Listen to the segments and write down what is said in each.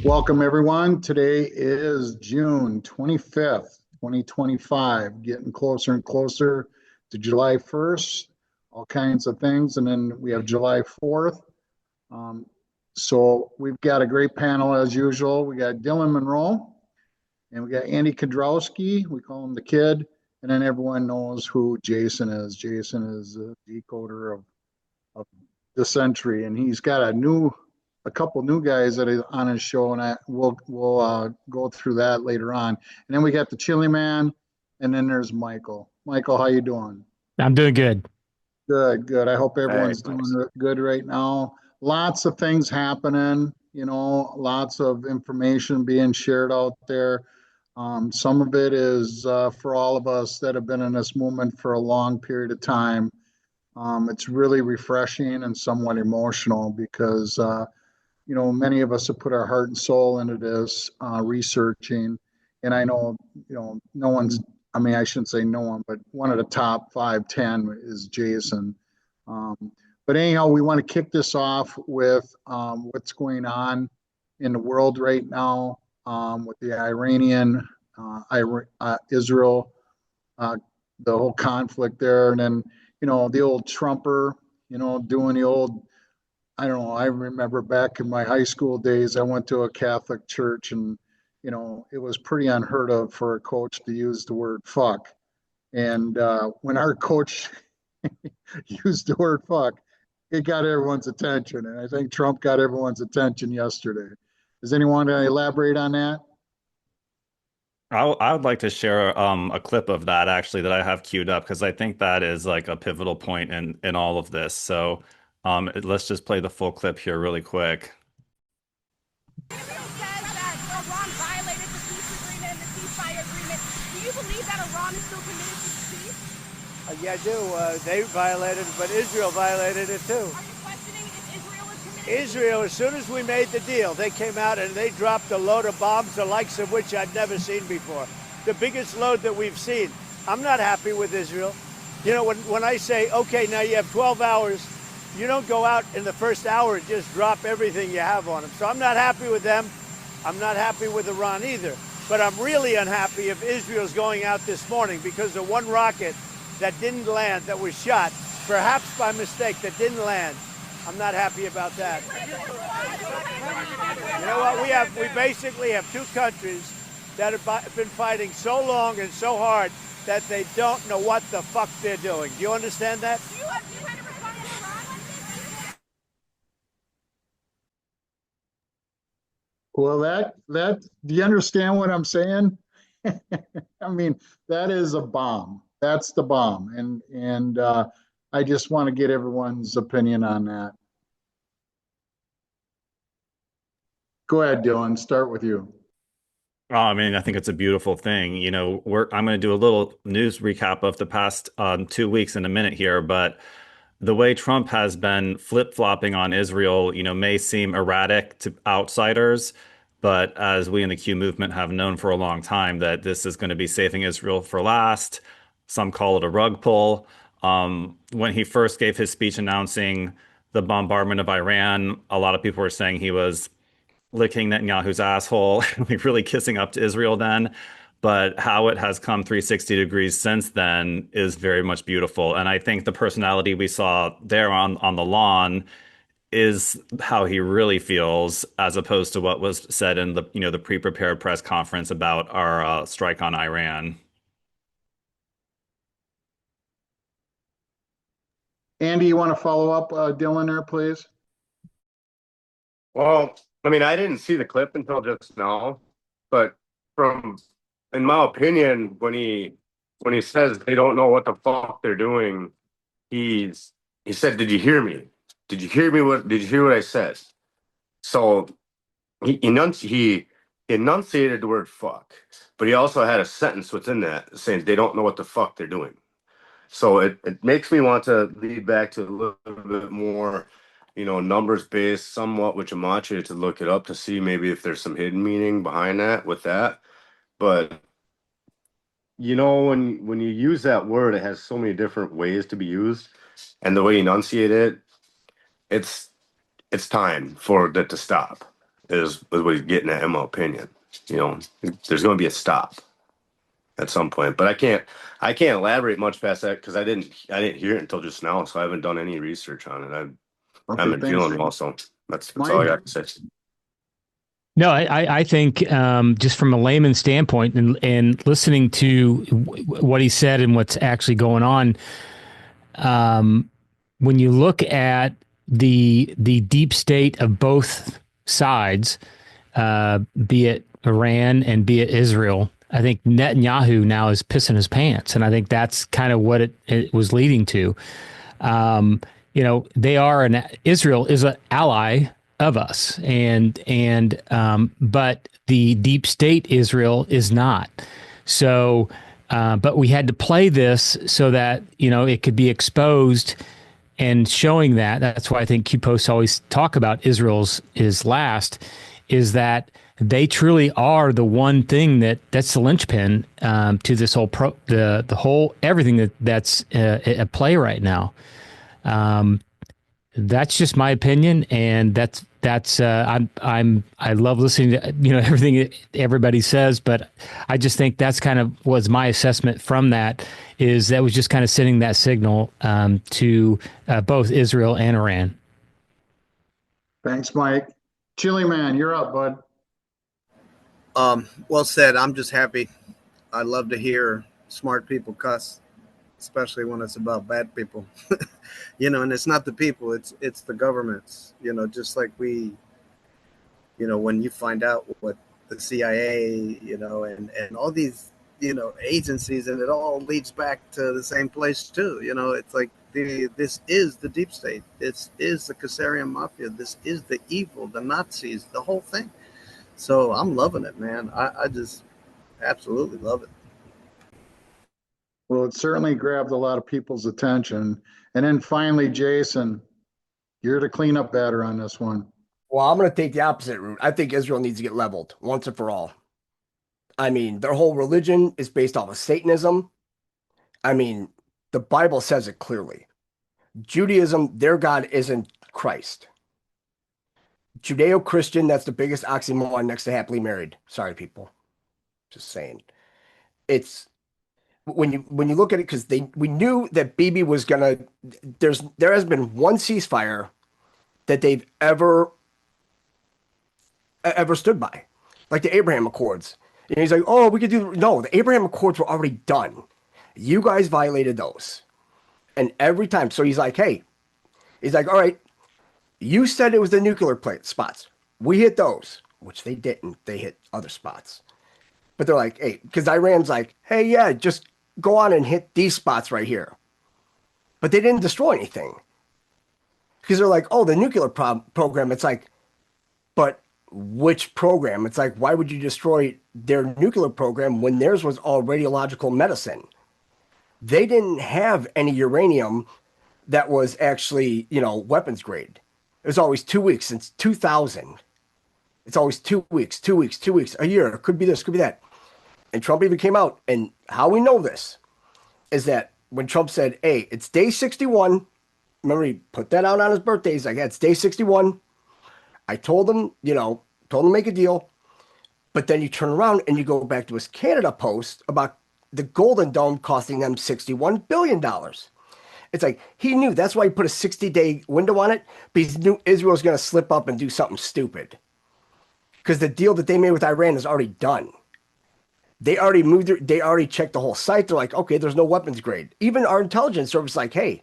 Welcome, everyone. Today is June 25th, 2025, getting closer and closer to July 1st, all kinds of things. And then we have July 4th. So we've got a great panel as usual. We got Dylan Monroe and we got Andy Kudrowski. We call him the Kid. And then everyone knows who Jason is. Jason is a decoder of the century. And he's got a couple new guys that are on his show, and we'll go through that later on. And then we got the Chili Man, and then there's Michael. Michael, how you doing? I'm doing good. Good. I hope everyone's doing good right now. Lots of things happening, lots of information being shared out there. Some of it is for all of us that have been in this movement for a long period of time. It's really refreshing and somewhat emotional because many of us have put our heart and soul into this researching. And I know, no one's, I shouldn't say no one, but one of the top 5, 10 is Jason. But anyhow, we want to kick this off with what's going on in the world right now with the Iranian, Israel, the whole conflict there. And then, the old Trumper, doing the old, I don't know. I remember back in my high school days, I went to a Catholic church and, it was pretty unheard of for a coach to use the word fuck. And when our coach used the word fuck, it got everyone's attention. And I think Trump got everyone's attention yesterday. Does anyone want to elaborate on that? I would like to share a clip of that actually that I have queued up because I think that is like a pivotal point in all of this. So let's just play the full clip here really quick. Israel says that Iran violated the peace agreement and the ceasefire agreement. Do you believe that Iran is still committed to peace? Yeah, I do. They violated it, but Israel violated it too. Are you questioning if Israel is committed? Israel, as soon as we made the deal, they came out and they dropped a load of bombs, the likes of which I'd never seen before. The biggest load that we've seen. I'm not happy with Israel. When I say, okay, now you have 12 hours, you don't go out in the first hour and just drop everything you have on them. So I'm not happy with them. I'm not happy with Iran either. But I'm really unhappy if Israel's going out this morning because the one rocket that didn't land, that was shot, perhaps by mistake, that didn't land. I'm not happy about that. You know what? We basically have two countries that have been fighting so long and so hard that they don't know what the fuck they're doing. Do you understand that? Well, that do you understand what I'm saying? That is a bomb. That's the bomb, and I just want to get everyone's opinion on that. Go ahead, Dylan. Start with you. I think it's a beautiful thing. I'm going to do a little news recap of the past 2 weeks in a minute here, but the way Trump has been flip-flopping on Israel, may seem erratic to outsiders, but as we in the Q movement have known for a long time that this is going to be saving Israel for last. Some call it a rug pull. When he first gave his speech announcing the bombardment of Iran, a lot of people were saying he was licking Netanyahu's asshole, like really kissing up to Israel then. But how it has come 360 degrees since then is very much beautiful. And I think the personality we saw there on the lawn is how he really feels, as opposed to what was said in the pre-prepared press conference about our strike on Iran. Andy, you want to follow up Dylan there, please? Well, I didn't see the clip until just now, but in my opinion, when he says they don't know what the fuck they're doing, he said, "Did you hear me? Did you hear me? Did you hear what I said?" So he enunciated the word fuck, but he also had a sentence within that saying they don't know what the fuck they're doing. So it makes me want to lead back to a little bit more, numbers based somewhat, which I'm watching to look it up to see maybe if there's some hidden meaning behind that with that. But when you use that word, it has so many different ways to be used, and the way you enunciate it, it's time for that to stop. Is what he's getting at, in my opinion. There's going to be a stop at some point, but I can't elaborate much past that because I didn't hear it until just now, so I haven't done any research on it. I'm in feeling well, so that's all I got to say. No, I think just from a layman's standpoint and listening to what he said and what's actually going on, when you look at the deep state of both sides, be it Iran and be it Israel, I think Netanyahu now is pissing his pants, and I think that's kind of what it was leading to. They are Israel is an ally of us, but the deep state Israel is not. So, but we had to play this so that it could be exposed and showing that. That's why I think Q posts always talk about Israel's is last, is that they truly are the one thing that's the linchpin to this whole the whole everything that's at play right now. That's just my opinion, and that's I love listening to everything everybody says, but I just think that's kind of was my assessment from that, is that was just kind of sending that signal to both Israel and Iran. Thanks, Mike. Chili Man, you're up, bud. Well said. I'm just happy. I love to hear smart people cuss, especially when it's about bad people. And it's not the people, it's the governments, just like when you find out what the CIA, and all these, agencies, and it all leads back to the same place too. It's like this is the deep state. This is the Qranker mafia. This is the evil, the Nazis, the whole thing. So I'm loving it, man. I just absolutely love it. Well, it certainly grabbed a lot of people's attention. And then finally, Jason, you're the cleanup batter on this one. Well, I'm going to take the opposite route. I think Israel needs to get leveled once and for all. I mean, their whole religion is based off of Satanism. I mean, the Bible says it clearly. Judaism, their God isn't Christ. Judeo-Christian, that's the biggest oxymoron next to happily married. Sorry, people. Just saying. It's when you look at it, because we knew that Bibi was gonna. There has been one ceasefire that they've ever stood by, like the Abraham Accords. And he's like, oh, we could do. No, the Abraham Accords were already done. You guys violated those, and every time. So he's like, hey, he's like, all right. You said it was the nuclear spots. We hit those, which they didn't. They hit other spots. But they're like, hey, because Iran's like, hey, yeah, just go on and hit these spots right here. But they didn't destroy anything. Because they're like, oh, the nuclear program. It's like, but which program? It's like, why would you destroy their nuclear program when theirs was all radiological medicine? They didn't have any uranium that was actually, weapons grade. It was always 2 weeks since 2000. It's always 2 weeks, 2 weeks, 2 weeks, a year. It could be this, could be that. And Trump even came out. And how we know this is that when Trump said, hey, it's day 61. Remember, he put that out on his birthday. He's like, yeah, it's day 61. I told him, to make a deal. But then you turn around and you go back to his Canada post about the Golden Dome costing them $61 billion. It's like he knew. That's why he put a 60-day window on it, because he knew Israel was going to slip up and do something stupid. Because the deal that they made with Iran is already done. They already they already checked the whole site. They're like, okay, there's no weapons grade. Even our intelligence service is like, hey,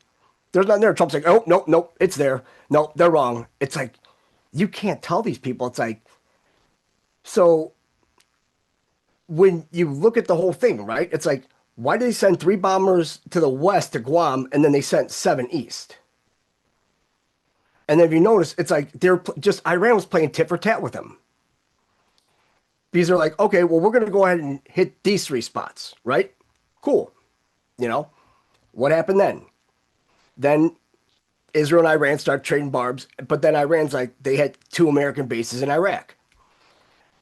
there's nothing there. Trump's like, oh, nope, it's there. No, they're wrong. It's like, you can't tell these people. It's like, so when you look at the whole thing, right? It's like, why did they send 3 bombers to the west to Guam, and then they sent 7 east? And then if you notice, it's like they're just Iran was playing tit for tat with them. Because they're like, okay, well, we're going to go ahead and hit these 3 spots, right? Cool. You know, what happened then? Then Israel and Iran start trading barbs, but then Iran's like, they had 2 American bases in Iraq.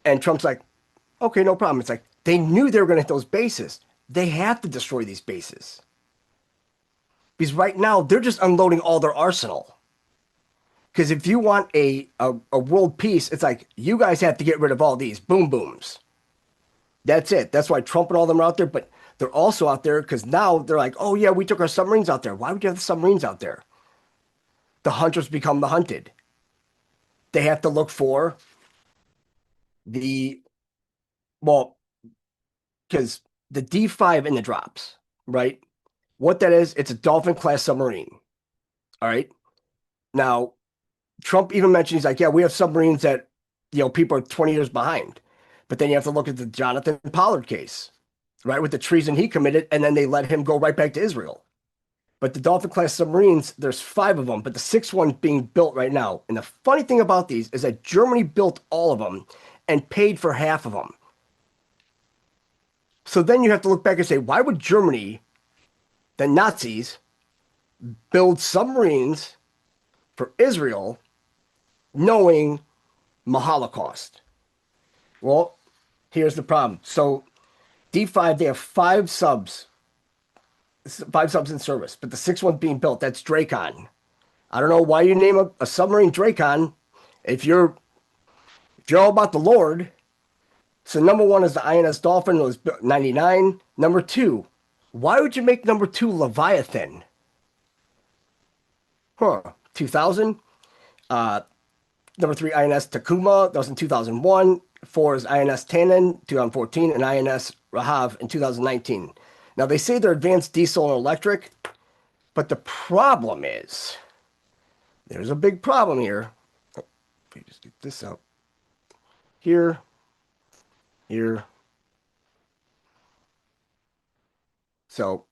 And Trump's like, okay, no problem. It's like, they knew they were going to hit those bases. They have to destroy these bases. Because right now, they're just unloading all their arsenal. Because if you want a world peace, it's like, you guys have to get rid of all these boom booms. That's it. That's why Trump and all them are out there. But they're also out there because now they're like, oh, yeah, we took our submarines out there. Why would you have the submarines out there? The hunters become the hunted. They have to look for well, because the D5 in the drops, right? What that is, it's a Dolphin-class submarine. All right? Now, Trump even mentioned, he's like, yeah, we have submarines that, people are 20 years behind. But then you have to look at the Jonathan Pollard case, right? With the treason he committed, and then they let him go right back to Israel. But the Dolphin-class submarines, there's 5 of them, but the 6th one's being built right now. And the funny thing about these is that Germany built all of them and paid for half of them. So then you have to look back and say, why would Germany, the Nazis, build submarines for Israel knowing Holocaust? Well, here's the problem. So D5, they have 5 subs in service, but the 6th one being built, that's Drakon. I don't know why you name a submarine Drakon if you're all about the Lord. So number 1 is the INS Dolphin. It was built 99. Number 2, why would you make number 2 Leviathan? 2000. Number 3, INS Takuma. That was in 2001. 4 is INS Tannen, 2014, and INS Rahav in 2019. Now, they say they're advanced diesel and electric, but the problem is, there's a big problem here. Let me just get this out. Here. So,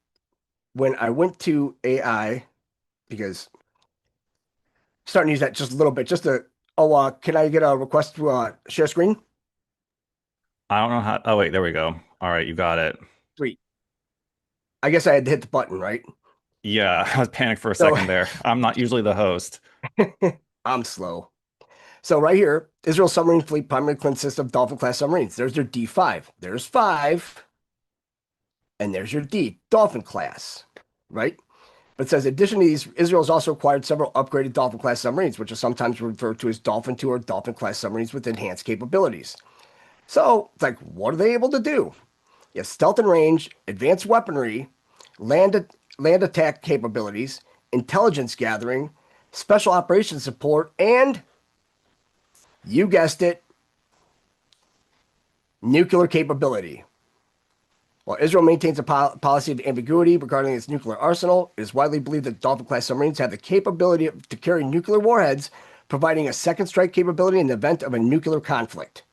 when I went to AI, because I'm starting to use that just a little bit, can I get a request to share screen? I don't know how. Oh, wait, there we go. All right, you got it. Sweet. I guess I had to hit the button, right? Yeah, I was panicked for a second there. I'm not usually the host. I'm slow. So right here, Israel's submarine fleet primarily consists of Dolphin-class submarines. There's their D5. There's 5. And there's your D, Dolphin-class, right? But it says, in addition to these, Israel has also acquired several upgraded Dolphin-class submarines, which are sometimes referred to as Dolphin 2 or Dolphin-class submarines with enhanced capabilities. So it's like, what are they able to do? You have stealth and range, advanced weaponry, land attack capabilities, intelligence gathering, special operations support, and, you guessed it, nuclear capability. While Israel maintains a policy of ambiguity regarding its nuclear arsenal, it is widely believed that Dolphin-class submarines have the capability to carry nuclear warheads, providing a second strike capability in the event of a nuclear conflict.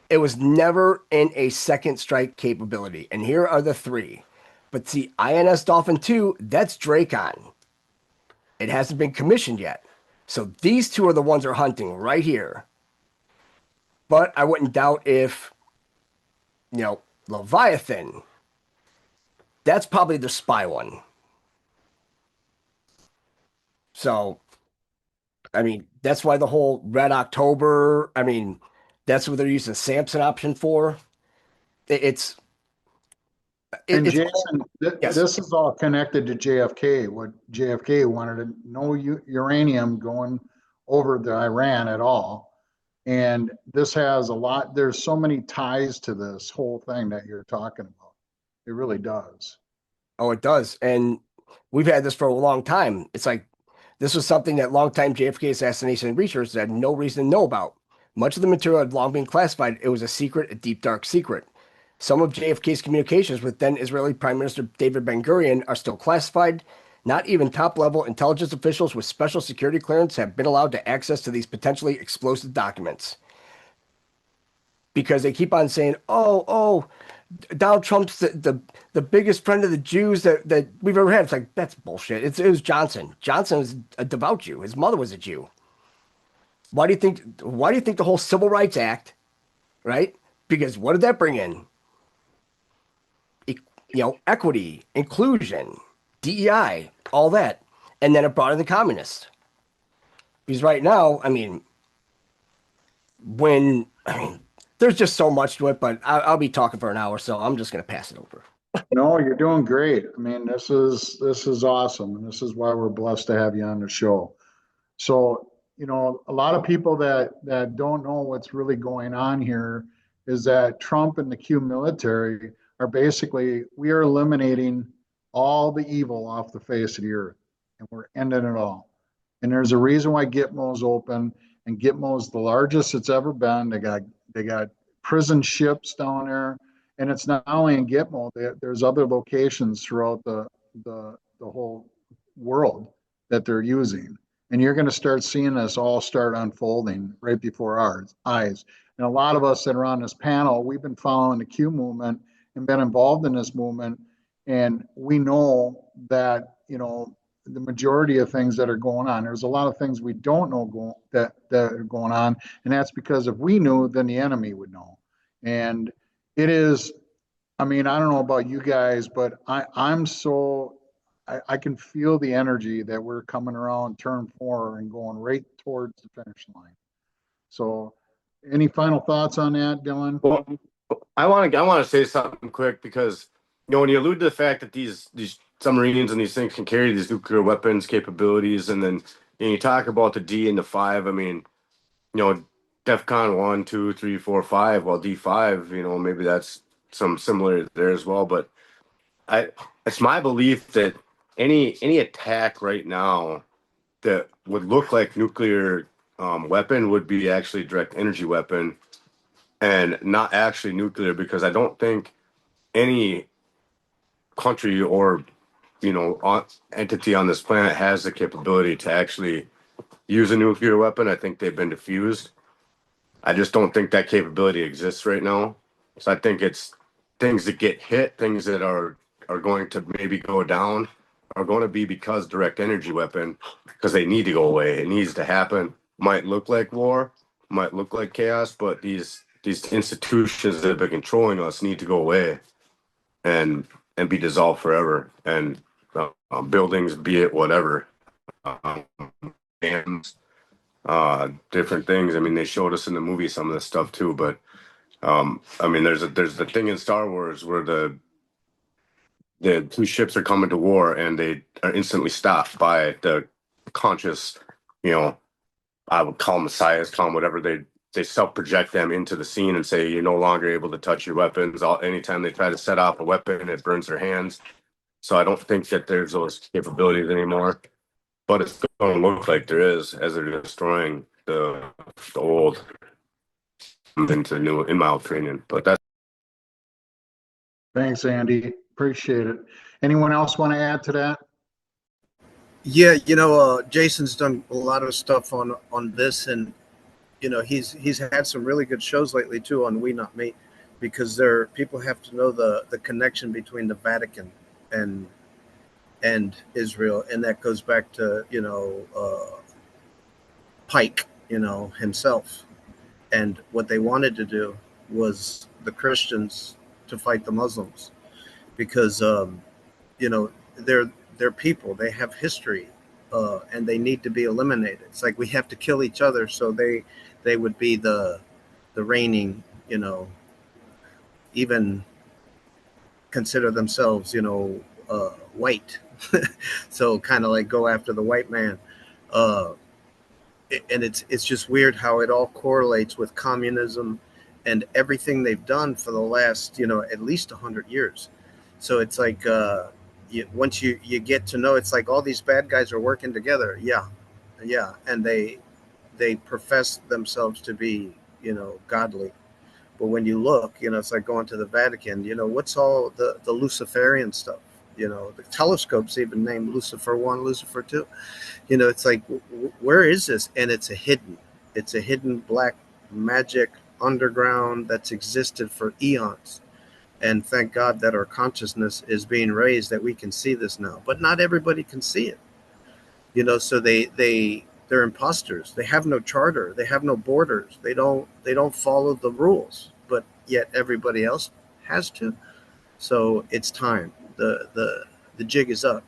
It was never in a second strike capability. And here are the 3. But see, INS Dolphin 2, that's Drakon. It hasn't been commissioned yet. So these 2 are the ones they're hunting right here. But I wouldn't doubt if, Leviathan, that's probably the spy one. So, I mean, that's why the whole Red October, that's what they're using Samson option for. It's Jason, yes. This is all connected to JFK. What JFK wanted, no uranium going over the Iran at all. And this has there's so many ties to this whole thing that you're talking about. It really does. Oh, it does. And we've had this for a long time. It's like, this was something that longtime JFK assassination researchers had no reason to know about. Much of the material had long been classified. It was a secret, a deep, dark secret. Some of JFK's communications with then Israeli Prime Minister David Ben-Gurion are still classified. Not even top-level intelligence officials with special security clearance have been allowed to access to these potentially explosive documents. Because they keep on saying, Donald Trump's the biggest friend of the Jews that we've ever had. It's like, that's bullshit. It was Johnson. Johnson was a devout Jew. His mother was a Jew. Why do you think the whole Civil Rights Act, right, Because what did that bring in? Equity, inclusion, DEI, all that. And then it brought in the communists. Because right now, there's just so much to it, but I'll be talking for an hour, so I'm just going to pass it over. No, you're doing great. I mean, this is awesome, and this is why we're blessed to have you on the show. So, a lot of people that don't know what's really going on here is that Trump and the Q military are basically, we are eliminating all the evil off the face of the earth, and we're ending it all. And there's a reason why Gitmo's open, and Gitmo's the largest it's ever been. They got prison ships down there, and it's not only in Gitmo. There's other locations throughout the whole world that they're using. And you're going to start seeing this all start unfolding right before our eyes. And a lot of us that are on this panel, we've been following the Q movement and been involved in this movement. And we know that, the majority of things that are going on, there's a lot of things we don't know that are going on. And that's because if we knew, then the enemy would know. And it is, I don't know about you guys, but I can feel the energy that we're coming around turn 4 and going right towards the finish line. So any final thoughts on that, Dylan? Well, I want to say something quick, because when you allude to the fact that these submarines and these things can carry these nuclear weapons capabilities, and then you talk about the D and the 5, DEFCON 1, 2, 3, 4, 5, well, D5, maybe that's some similarity there as well. But it's my belief that any attack right now that would look like nuclear weapon would be actually direct energy weapon, and not actually nuclear, because I don't think any country or entity on this planet has the capability to actually use a nuclear weapon. I think they've been diffused. I just don't think that capability exists right now. So I think it's things that get hit, things that are going to maybe go down, are going to be because direct energy weapon, because they need to go away. It needs to happen. Might look like war, might look like chaos, but these institutions that have been controlling us need to go away and be dissolved forever. And buildings, be it whatever, dams, different things. They showed us in the movie some of this stuff too, but there's the thing in Star Wars where the two ships are coming to war and they are instantly stopped by the conscious, I would call them messiahs, call them whatever. They self-project them into the scene and say, you're no longer able to touch your weapons. Anytime they try to set off a weapon, it burns their hands. So I don't think that there's those capabilities anymore, but it's going to look like there is, as they're destroying the old into the new, in my opinion. But that's. Thanks, Andy. Appreciate it. Anyone else want to add to that? Yeah, Jason's done a lot of stuff on this, and he's had some really good shows lately too on We Not Me, because people have to know the connection between the Vatican and Israel, and that goes back to Pike, himself, and what they wanted to do was the Christians to fight the Muslims, because they're people, they have history, and they need to be eliminated. It's like we have to kill each other so they would be the reigning, even consider themselves white. So kind of like go after the white man, and it's just weird how it all correlates with communism and everything they've done for the last at least 100 years. So it's like once you get to know, it's like all these bad guys are working together. Yeah, and they profess themselves to be godly, but when you look, it's like going to the Vatican. What's all the Luciferian stuff? The telescope's even named Lucifer 1, Lucifer 2. It's like, where is this? And it's a hidden black magic underground that's existed for eons. And thank God that our consciousness is being raised, that we can see this now. But not everybody can see it. So they're imposters. They have no charter. They have no borders. They don't follow the rules. But yet everybody else has to. So it's time. The jig is up.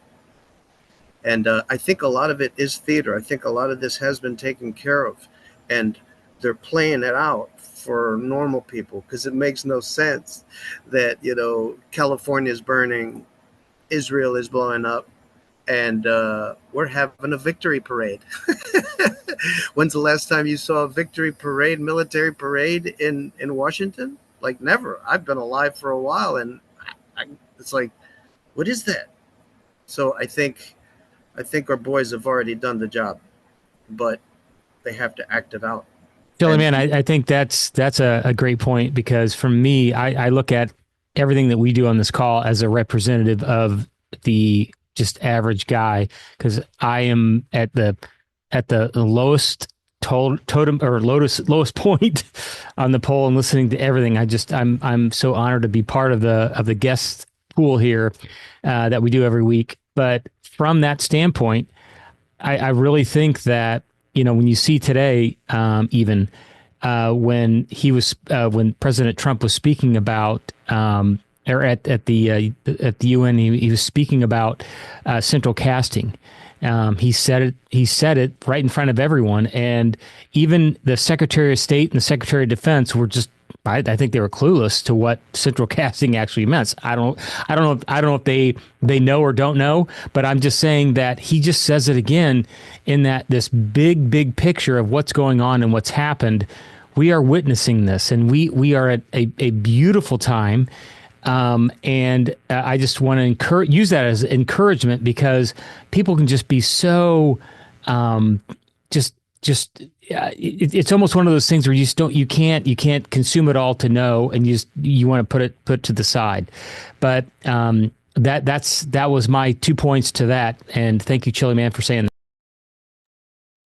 And I think a lot of it is theater. I think a lot of this has been taken care of, and they're playing it out for normal people, because it makes no sense that, California is burning, Israel is blowing up, and we're having a victory parade. When's the last time you saw a victory parade, military parade in Washington? Like, never. I've been alive for a while, and it's like, what is that? So I think our boys have already done the job, but they have to act it out. Chili Man, I think that's a great point, because for me, I look at everything that we do on this call as a representative of the just average guy, because I am at the lowest totem or lowest point on the pole and listening to everything. I'm so honored to be part of the guest pool here that we do every week. But from that standpoint, I really think that, when you see today, even when President Trump was speaking about, or at the UN, he was speaking about central casting. He said it right in front of everyone, and even the Secretary of State and the Secretary of Defense were just, I think they were clueless to what central casting actually meant. I don't know if they know or don't know, but I'm just saying that he just says it again in that this big picture of what's going on and what's happened. We are witnessing this, and we are at a beautiful time. And I just want to use that as encouragement, because people can just be so, it's almost one of those things where you can't consume it all to know, and you want to put to the side. But that was my 2 points to that. And thank you, Chili Man, for saying that.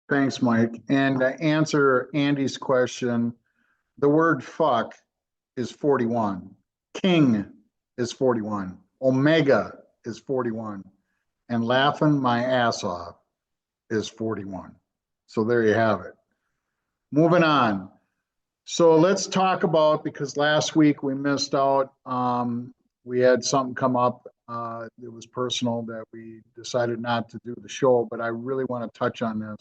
Thanks, Mike. And to answer Andy's question, the word fuck is 41. King is 41. Omega is 41. And laughing my ass off is 41. So there you have it. Moving on. So let's talk about, because last week we missed out. We had something come up. It was personal that we decided not to do the show, but I really want to touch on this.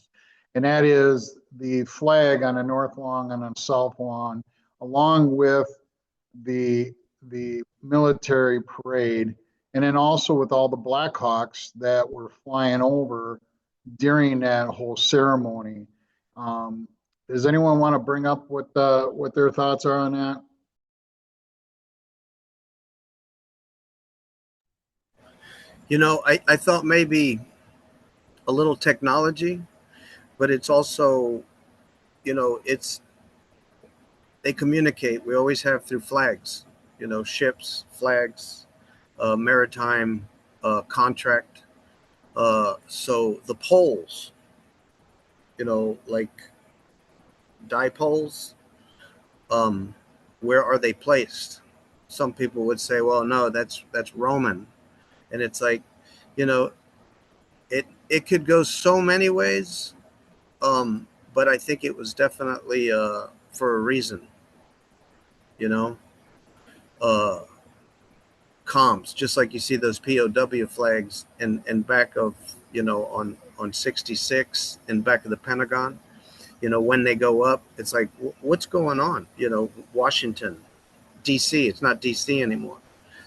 And that is the flag on the North Lawn and on South Lawn, along with the military parade, and then also with all the Blackhawks that were flying over during that whole ceremony. Does anyone want to bring up what their thoughts are on that? I thought maybe a little technology, but it's also, they communicate. We always have through flags, ships, flags, maritime contract. So the poles, like dipoles, where are they placed? Some people would say, well, no, that's Roman. And it's like, it could go so many ways. But I think it was definitely for a reason, comms, just like you see those POW flags and back of, on 66 in back of the Pentagon, when they go up, it's like, what's going on? Washington, DC, it's not DC anymore.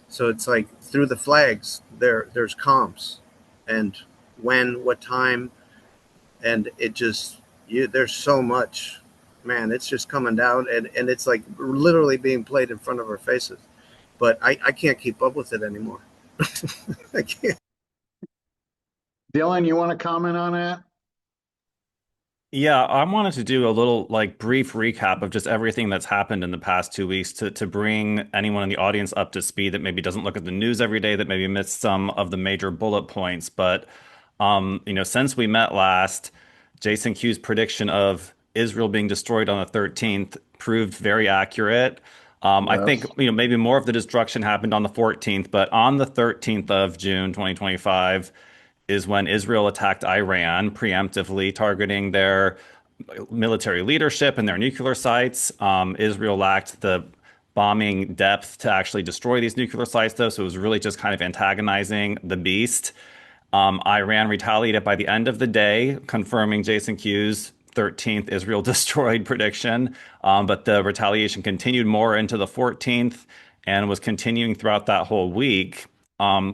So it's like through the flags, there's comms, and when, what time, and it just, there's so much, man, it's just coming down, and it's like literally being played in front of our faces. But I can't keep up with it anymore. I can't. Dylan, you want to comment on that? Yeah, I wanted to do a little brief recap of just everything that's happened in the past 2 weeks to bring anyone in the audience up to speed that maybe doesn't look at the news every day, that maybe missed some of the major bullet points. But since we met last, Jason Q's prediction of Israel being destroyed on the 13th proved very accurate. Yes. I think maybe more of the destruction happened on the 14th, but on the 13th of June 2025 is when Israel attacked Iran preemptively, targeting their military leadership and their nuclear sites. Israel lacked the bombing depth to actually destroy these nuclear sites, though. So it was really just kind of antagonizing the beast. Iran retaliated by the end of the day, confirming Jason Q's 13th Israel destroyed prediction. But the retaliation continued more into the 14th and was continuing throughout that whole week,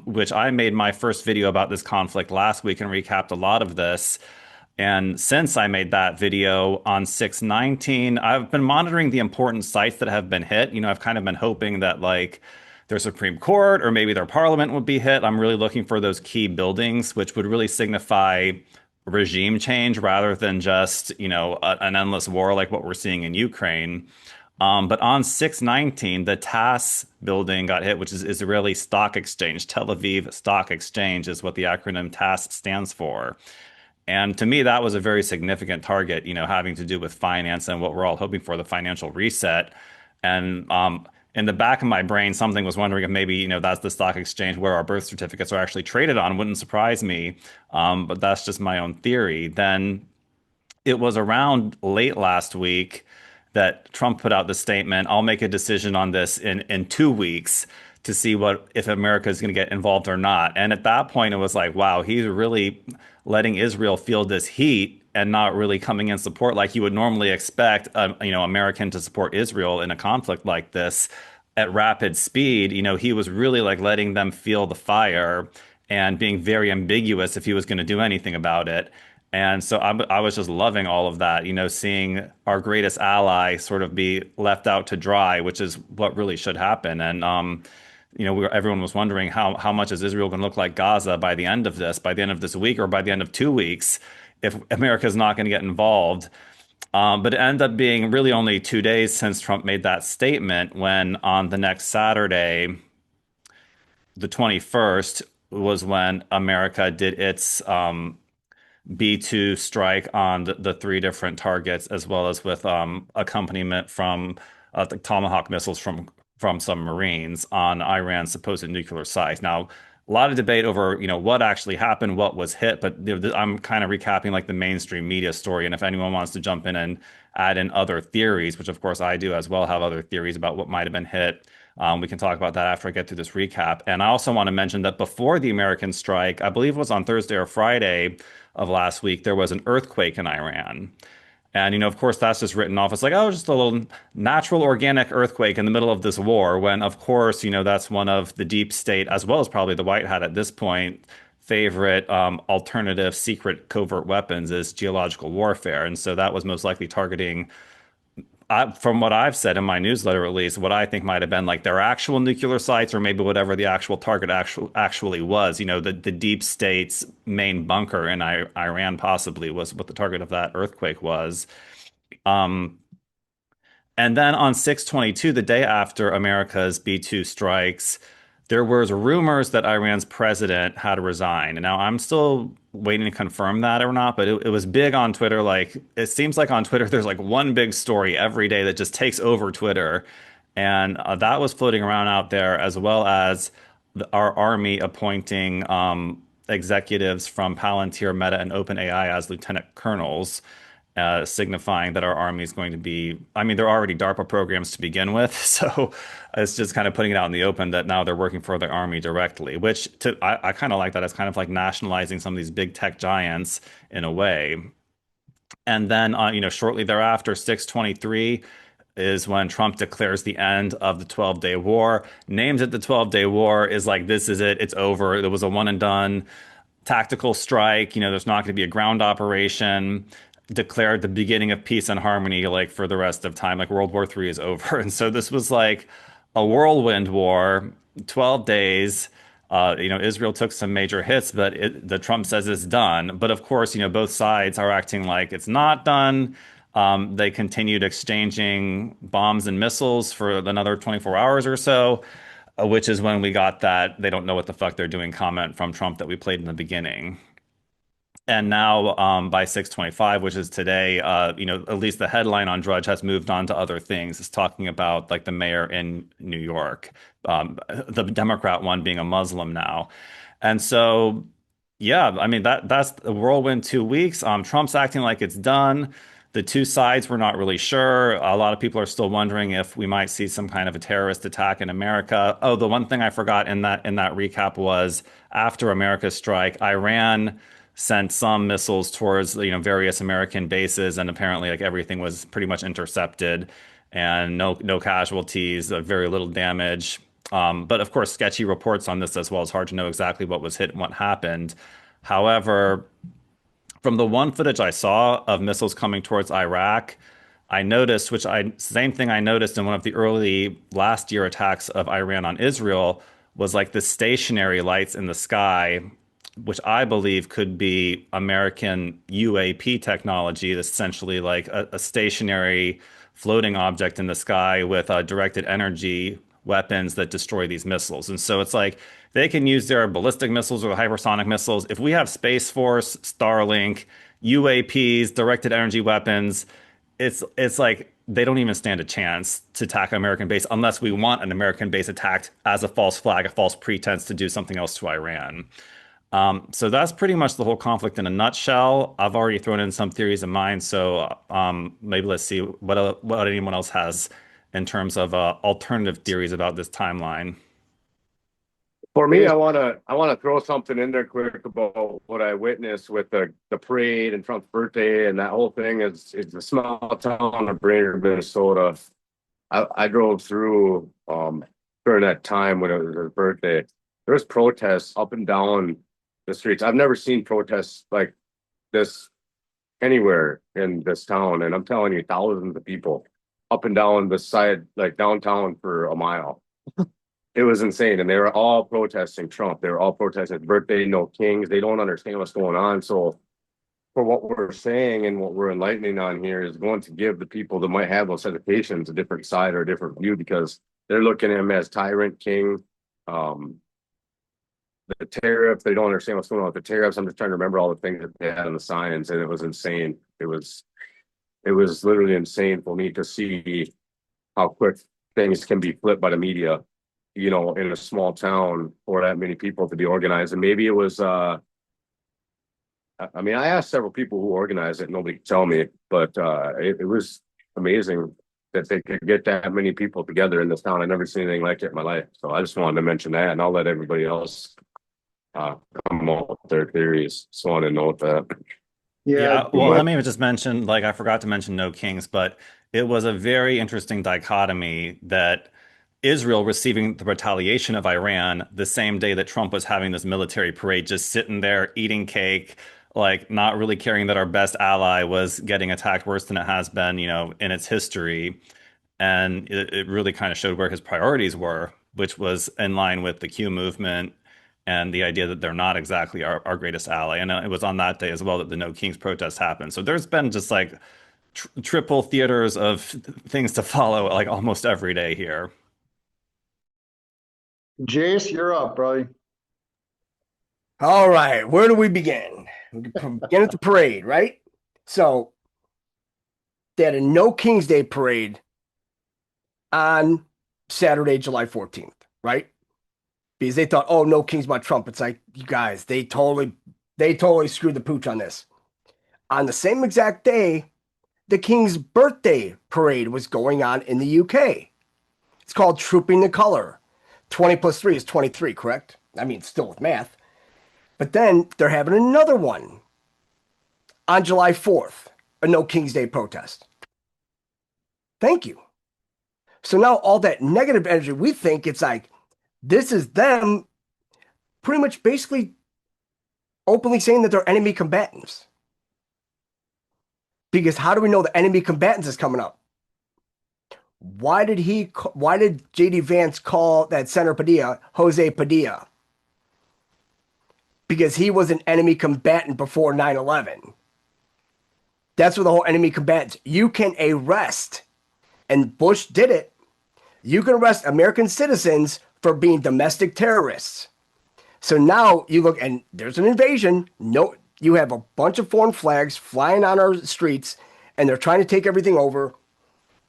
which I made my first video about this conflict last week and recapped a lot of this. And since I made that video on 6/19, I've been monitoring the important sites that have been hit. You know, I've kind of been hoping that like their Supreme Court or maybe their parliament would be hit. I'm really looking for those key buildings, which would really signify regime change rather than just, you know, an endless war like what we're seeing in Ukraine. But on 6/19, the TASS building got hit, which is Israeli Stock Exchange. Tel Aviv Stock Exchange is what the acronym TASS stands for. And to me, that was a very significant target, you know, having to do with finance and what we're all hoping for, the financial reset. And in the back of my brain, something was wondering if maybe, you know, that's the stock exchange where our birth certificates are actually traded on. Wouldn't surprise me. But that's just my own theory. Then it was around late last week that Trump put out the statement, I'll make a decision on this in 2 weeks to see what if America is going to get involved or not. And at that point, it was like, wow, he's really letting Israel feel this heat and not really coming in support like you would normally expect, you know, American to support Israel in a conflict like this at rapid speed. You know, he was really like letting them feel the fire and being very ambiguous if he was going to do anything about it. And so I was just loving all of that, you know, seeing our greatest ally sort of be left out to dry, which is what really should happen. And, you know, everyone was wondering how much is Israel going to look like Gaza by the end of this week or by the end of 2 weeks if America is not going to get involved. But it ended up being really only 2 days since Trump made that statement when on the next Saturday, the 21st, was when America did its B-2 strike on the three different targets, as well as with accompaniment from the Tomahawk missiles from submarines on Iran's supposed nuclear sites. Now, a lot of debate over, you know, what actually happened, what was hit, but you know, I'm kind of recapping like the mainstream media story. And if anyone wants to jump in and add in other theories, which of course I do as well, have other theories about what might have been hit, we can talk about that after I get through this recap. And I also want to mention that before the American strike, I believe it was on Thursday or Friday of last week, there was an earthquake in Iran. And, you know, of course, that's just written off. It's like, oh, just a little natural organic earthquake in the middle of this war, when, of course, you know, that's one of the deep state, as well as probably the White Hat at this point, favorite alternative secret covert weapons is geological warfare. And so that was most likely targeting, from what I've said in my newsletter, at least, what I think might have been like their actual nuclear sites, or maybe whatever the actual target actually was. You know, the deep state's main bunker in Iran possibly was what the target of that earthquake was. And then on 6/22, the day after America's B-2 strikes, there was rumors that Iran's president had resigned. And now I'm still waiting to confirm that or not, but it was big on Twitter. Like, it seems like on Twitter, there's like one big story every day that just takes over Twitter. And that was floating around out there, as well as our army appointing executives from Palantir, Meta, and OpenAI as lieutenant colonels. Signifying that our army is going to be, I mean, they're already DARPA programs to begin with. So it's just kind of putting it out in the open that now they're working for the army directly, which I kind of like that. It's kind of like nationalizing some of these big tech giants in a way. And then, you know, shortly thereafter, 6/23 is when Trump declares the end of the 12-day war, names it the 12-day war, is like, this is it, it's over. There was a one and done tactical strike. You know, there's not going to be a ground operation. Declared the beginning of peace and harmony, like for the rest of time, like World War III is over. And so this was like a whirlwind war, 12 days. You know, Israel took some major hits, but the Trump says it's done. But of course, you know, both sides are acting like it's not done. They continued exchanging bombs and missiles for another 24 hours or so, which is when we got that they don't know what the fuck they're doing comment from Trump that we played in the beginning. And now by 6/25, which is today, you know, at least the headline on Drudge has moved on to other things. It's talking about like the mayor in New York, the Democrat one being a Muslim now. And so, yeah, I mean, that's the whirlwind 2 weeks. Trump's acting like it's done. The two sides were not really sure. A lot of people are still wondering if we might see some kind of a terrorist attack in America. Oh, the one thing I forgot in that recap was after America's strike, Iran sent some missiles towards various American bases, and apparently like everything was pretty much intercepted, and no casualties, very little damage. But of course, sketchy reports on this as well. It's hard to know exactly what was hit and what happened. However, from the one footage I saw of missiles coming towards Iraq, I noticed, same thing I noticed in one of the early last year attacks of Iran on Israel, was like the stationary lights in the sky, which I believe could be American UAP technology, essentially like a stationary floating object in the sky with directed energy weapons that destroy these missiles. And so it's like they can use their ballistic missiles or hypersonic missiles. If we have Space Force, Starlink, UAPs, directed energy weapons, it's like they don't even stand a chance to attack an American base unless we want an American base attacked as a false flag, a false pretense to do something else to Iran. So that's pretty much the whole conflict in a nutshell. I've already thrown in some theories of mine, so maybe let's see what anyone else has in terms of alternative theories about this timeline. For me, I wanna throw something in there quick about what I witnessed with the parade and Trump's birthday and that whole thing. It's a small town of Brainerd, Minnesota. I drove through during that time when it was his birthday. There was protests up and down the streets. I've never seen protests like this anywhere in this town, and I'm telling you, thousands of people up and down the side, like downtown, for a mile. It was insane, and they were all protesting Trump. They were all protesting his birthday, no kings. They don't understand what's going on. So for what we're saying and what we're enlightening on here is going to give the people that might have those hesitations a different side or a different view, because they're looking at him as tyrant king. The tariff, they don't understand what's going on with the tariffs. I'm just trying to remember all the things that they had on the signs, and it was insane. It was literally insane for me to see how quick things can be flipped by the media, in a small town for that many people to be organized. And maybe it was, I asked several people who organized it, nobody could tell me, but it was amazing that they could get that many people together in this town. I've never seen anything like it in my life. So I just wanted to mention that, and I'll let everybody else come up with their theories. Just want to note that. Yeah, well, let me just mention, I forgot to mention no kings, but it was a very interesting dichotomy that Israel receiving the retaliation of Iran the same day that Trump was having this military parade, just sitting there eating cake, not really caring that our best ally was getting attacked worse than it has been, in its history. And it really kind of showed where his priorities were, which was in line with the Q movement and the idea that they're not exactly our greatest ally. And it was on that day as well that the No Kings protest happened. So there's been just triple theaters of things to follow almost every day here. Jace, you're up, buddy. All right, where do we begin? We can begin at the parade, right? So they had a No King's Day parade on Saturday, July 14th, right? Because they thought, oh, no kings by Trump. It's like, you guys, they totally screwed the pooch on this. On the same exact day, the King's birthday parade was going on in the UK. It's called Trooping the Color. 20 plus 3 is 23, correct? I mean, still with math. But then they're having another one on July 4th, a No King's Day protest. Thank you. So now all that negative energy, we think it's like, this is them pretty much basically openly saying that they're enemy combatants. Because how do we know the enemy combatants is coming up? Why did J.D. Vance call that Senator Padilla Jose Padilla? Because he was an enemy combatant before 9/11. That's where the whole enemy combatants. You can arrest, and Bush did it. You can arrest American citizens for being domestic terrorists. So now you look, and there's an invasion. No, you have a bunch of foreign flags flying on our streets, and they're trying to take everything over,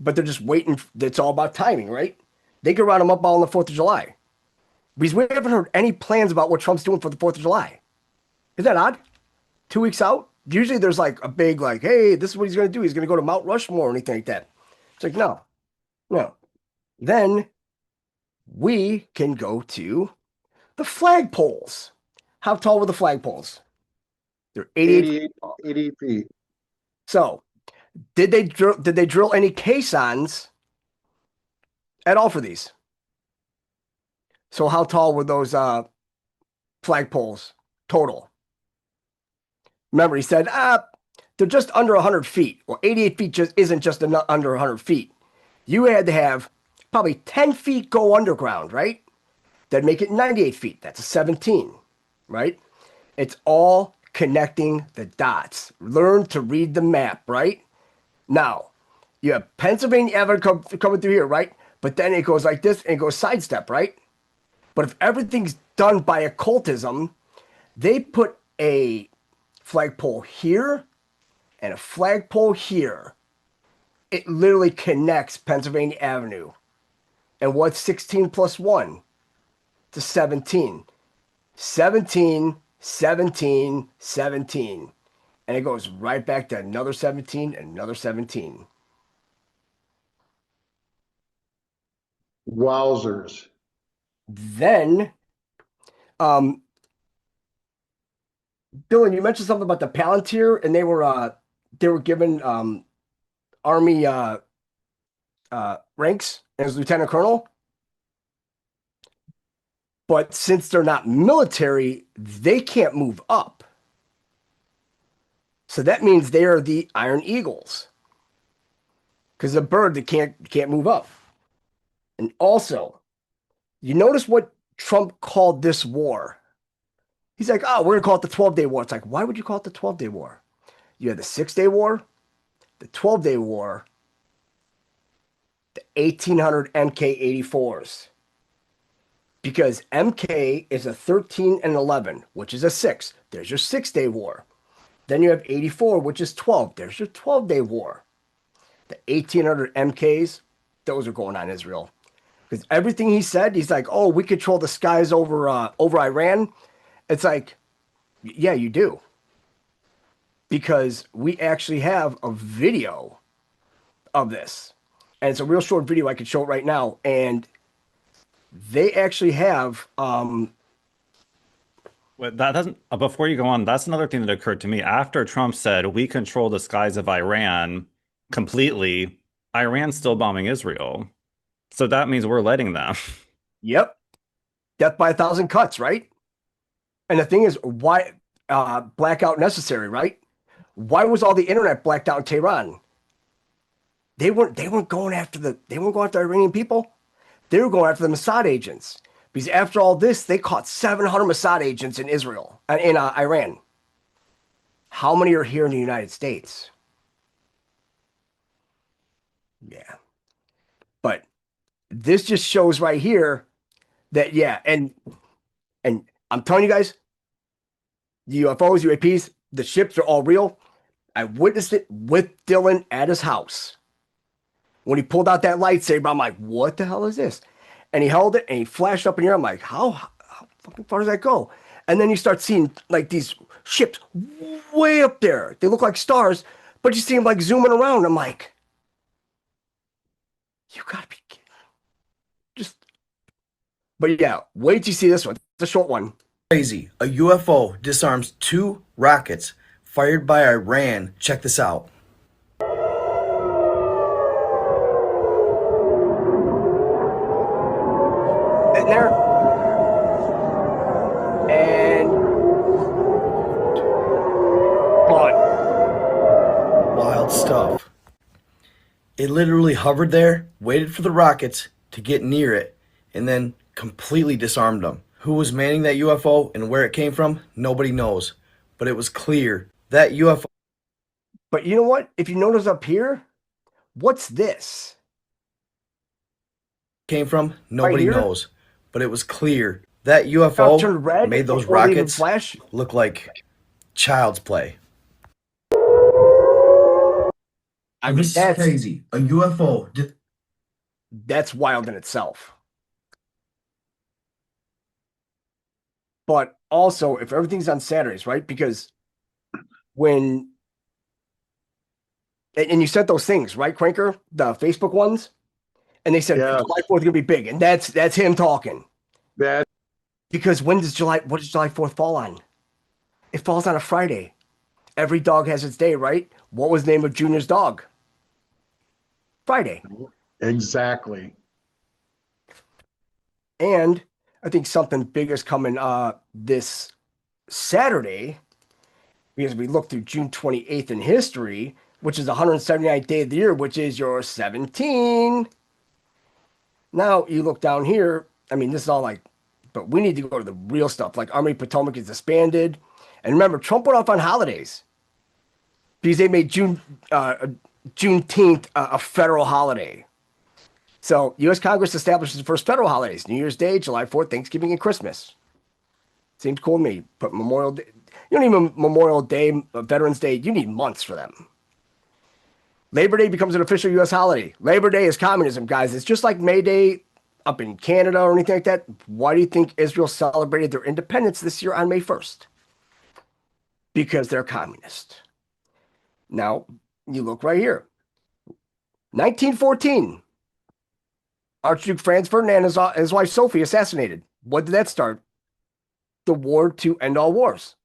but they're just waiting. It's all about timing, right? They could round them up all on the 4th of July. Because we haven't heard any plans about what Trump's doing for the 4th of July. Isn't that odd? 2 weeks out? Usually there's like a big like, hey, this is what he's going to do. He's going to go to Mount Rushmore or anything like that. It's like, no. Then we can go to the flagpoles. How tall were the flagpoles? They're 88. 80 feet. So did they drill any caissons at all for these? So how tall were those flagpoles total? Remember, he said, they're just under 100 feet. Well, 88 feet just isn't just under 100 feet. You had to have probably 10 feet go underground, right? That'd make it 98 feet. That's a 17, right? It's all connecting the dots. Learn to read the map, right? Now, you have Pennsylvania Avenue coming through here, right? But then it goes like this and it goes sidestep, right? But if everything's done by occultism, they put a flagpole here and a flagpole here. It literally connects Pennsylvania Avenue. And what's 16 plus 1? To 17. 17, 17, 17. And it goes right back to another 17 and another 17. Wowzers. Then, Dylan, you mentioned something about the Palantir, and they were given Army ranks as lieutenant colonel. But since they're not military, they can't move up. So that means they are the Iron Eagles. Because a bird that can't move up. And also, you notice what Trump called this war. He's like, oh, we're going to call it the 12-Day War. It's like, why would you call it the 12-Day War? You had the 6-Day War, the 12-Day War, the 1800 MK-84s. Because MK is a 13 and 11, which is a 6. There's your 6-Day War. Then you have 84, which is 12. There's your 12-Day War. The 1800 MKs, those are going on Israel. Because everything he said, he's like, oh, we control the skies over Iran. It's like, yeah, you do. Because we actually have a video of this. And it's a real short video. I could show it right now. And they actually have Well, that doesn't, before you go on, that's another thing that occurred to me. After Trump said we control the skies of Iran completely, Iran's still bombing Israel. So that means we're letting them. Yep. Death by 1,000 cuts, right? And the thing is, why blackout necessary, right? Why was all the internet blacked out in Tehran? They weren't going after Iranian people. They were going after the Mossad agents. Because after all this, they caught 700 Mossad agents in Israel and in Iran. How many are here in the United States? Yeah. But this just shows right here that, yeah, and I'm telling you guys, the UFOs, UAPs, the ships are all real. I witnessed it with Dylan at his house. When he pulled out that lightsaber, I'm like, what the hell is this? And he held it and he flashed up in the air. I'm like, how fucking far does that go? And then you start seeing like these ships way up there. They look like stars, but you see them like zooming around. I'm like, you gotta be kidding. But yeah, wait till you see this one. It's a short one. Crazy. A UFO disarms 2 rockets fired by Iran. Check this out. In there. And gone. Wild stuff. It literally hovered there, waited for the rockets to get near it, and then completely disarmed them. Who was manning that UFO and where it came from, nobody knows. But it was clear that UFO. But you know what? If you notice up here, what's this? Came from, nobody Right here? knows. But it was clear that UFO Turned red made those before they even rockets flash. look like child's play. I mean, This is crazy. A UFO. That's wild in itself. But also, if everything's on Saturdays, right? Because when and you sent those things, right, Qranker, the Facebook ones, and they said Yeah. July 4th is gonna be big, and that's him talking. That Because what does July 4th fall on? It falls on a Friday. Every dog has its day, right? What was the name of Junior's dog? Friday. exactly. And I think something big is coming this Saturday, because we look through June 28th in history, which is the 179th day of the year, which is your 17. Now you look down here. I mean, this is all like, but we need to go to the real stuff. Like Army Potomac is disbanded. And remember, Trump went off on holidays because they made Juneteenth a federal holiday. So U.S. Congress establishes the first federal holidays: New Year's Day, July 4th, Thanksgiving, and Christmas. Seems cool to me. But Memorial Day, you don't need Memorial Day, Veterans Day. You need months for them. Labor Day becomes an official U.S. holiday. Labor Day is communism, guys. It's just like May Day up in Canada or anything like that. Why do you think Israel celebrated their independence this year on May 1st? Because they're communist. Now, you look right here. 1914. Archduke Franz Ferdinand and his wife Sophie assassinated. What did that start? The war to end all wars.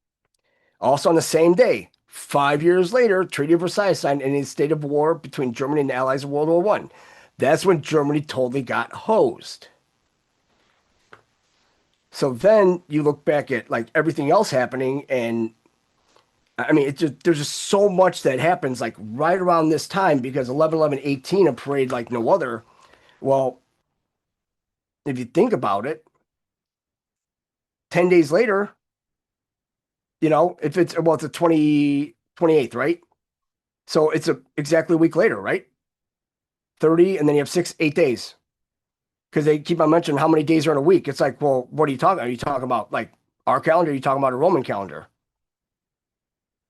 Also on the same day, 5 years later, Treaty of Versailles signed in a state of war between Germany and the Allies in World War I. That's when Germany totally got hosed. So then you look back at like everything else happening, and I mean, there's just so much that happens like right around this time, because 11/11/18, a parade like no other. Well, if you think about it, 10 days later, if it's the 28th, right? So it's exactly a week later, right? 30, and then you have 8 days. Because they keep on mentioning how many days are in a week. It's like, well, what are you talking about? Are you talking about like our calendar? Are you talking about a Roman calendar?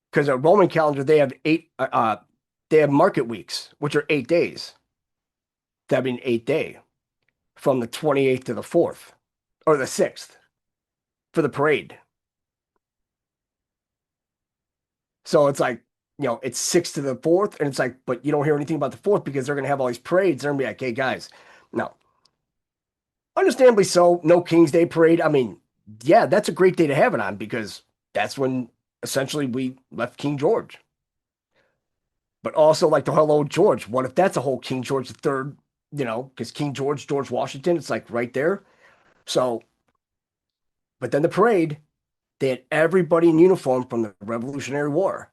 Because a Roman calendar, they have they have market weeks, which are 8 days. That'd be an 8th day from the 28th to the 4th or the 6th for the parade. So it's like, it's 6th to the 4th, and it's like, but you don't hear anything about the 4th because they're going to have all these parades. They're going to be like, hey, guys, no. Understandably so, no King's Day parade. I mean, yeah, that's a great day to have it on because that's when essentially we left King George. But also like the Hello George. What if that's a whole King George III, because King George, George Washington, it's like right there. So, but then the parade, they had everybody in uniform from the Revolutionary War.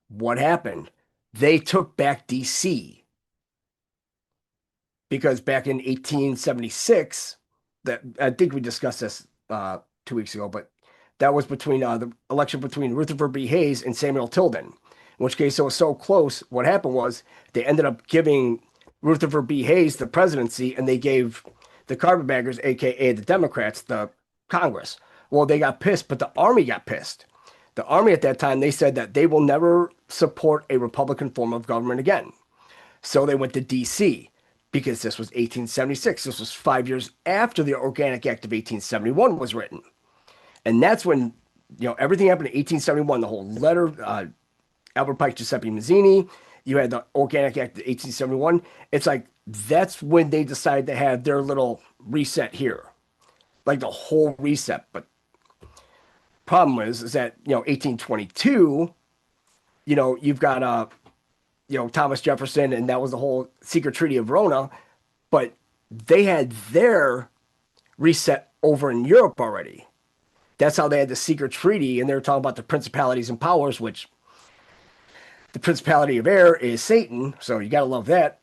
What happened? They took back D.C. because back in 1876, that I think we discussed this 2 weeks ago, but that was between the election between Rutherford B. Hayes and Samuel Tilden. In which case it was so close. What happened was they ended up giving Rutherford B. Hayes the presidency, and they gave the carpetbaggers, aka the Democrats, the Congress. Well, they got pissed, but the Army got pissed. The Army at that time, they said that they will never support a Republican form of government again. So they went to D.C. because this was 1876. This was 5 years after the Organic Act of 1871 was written. And that's when, everything happened in 1871. The whole letter, Albert Pike, Giuseppe Mazzini, you had the Organic Act of 1871. It's like, that's when they decided to have their little reset here. Like the whole reset. But problem is that, 1822, you've got, Thomas Jefferson, and that was the whole secret treaty of Verona, but they had their reset over in Europe already. That's how they had the secret treaty, and they were talking about the principalities and powers, which the principality of air is Satan, so you got to love that.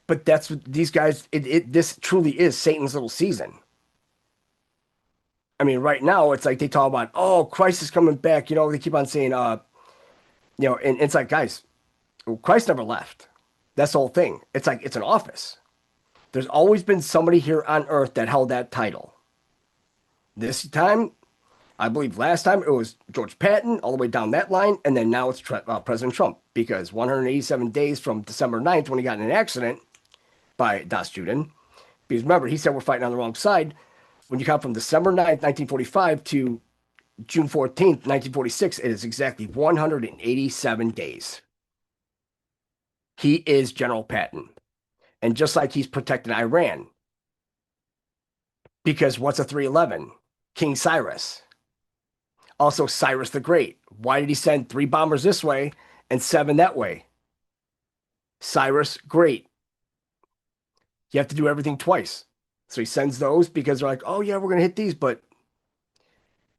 But that's what these guys, this truly is Satan's little season. I mean, right now, it's like they talk about, oh, Christ is coming back. They keep on saying, and it's like, guys, Christ never left. That's the whole thing. It's like, it's an office. There's always been somebody here on earth that held that title. This time, I believe last time it was George Patton, all the way down that line, and then now it's President Trump, because 187 days from December 9th, when he got in an accident by Das Juden, because remember, he said we're fighting on the wrong side. When you count from December 9th, 1945 to June 14th, 1946, it is exactly 187 days. He is General Patton. And just like he's protecting Iran, because what's a 311? King Cyrus. Also, Cyrus the Great. Why did he send 3 bombers this way and 7 that way? Cyrus Great. You have to do everything twice. So he sends those because they're like, oh, yeah, we're going to hit these. But,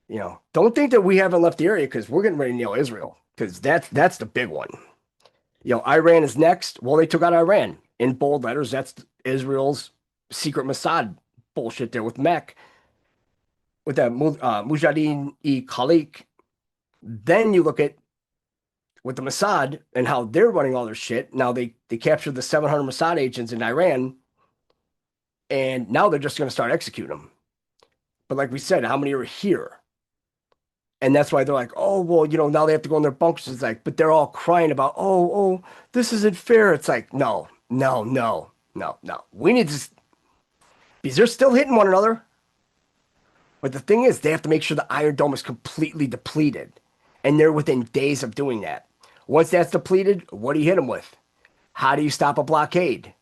you know, don't think that we haven't left the area because we're getting ready to nail Israel because that's the big one. You know, Iran is next. Well, they took out Iran in bold letters. That's Israel's secret Mossad bullshit there with Mech, with that 𝕯𝖊𝖚𝖘. Then you look at with the Mossad and how they're running all their shit. Now they captured the 700 Mossad agents in Iran, and now they're just going to start executing them. But like we said, how many are here? And that's why they're like, oh, well, you know, now they have to go in their bunkers. It's like, but they're all crying about, oh, this isn't fair. It's like, no. We need to, because they're still hitting one another. But the thing is, they have to make sure the Iron Dome is completely depleted. And they're within days of doing that. Once that's depleted, what do you hit them with? How do you stop a blockade?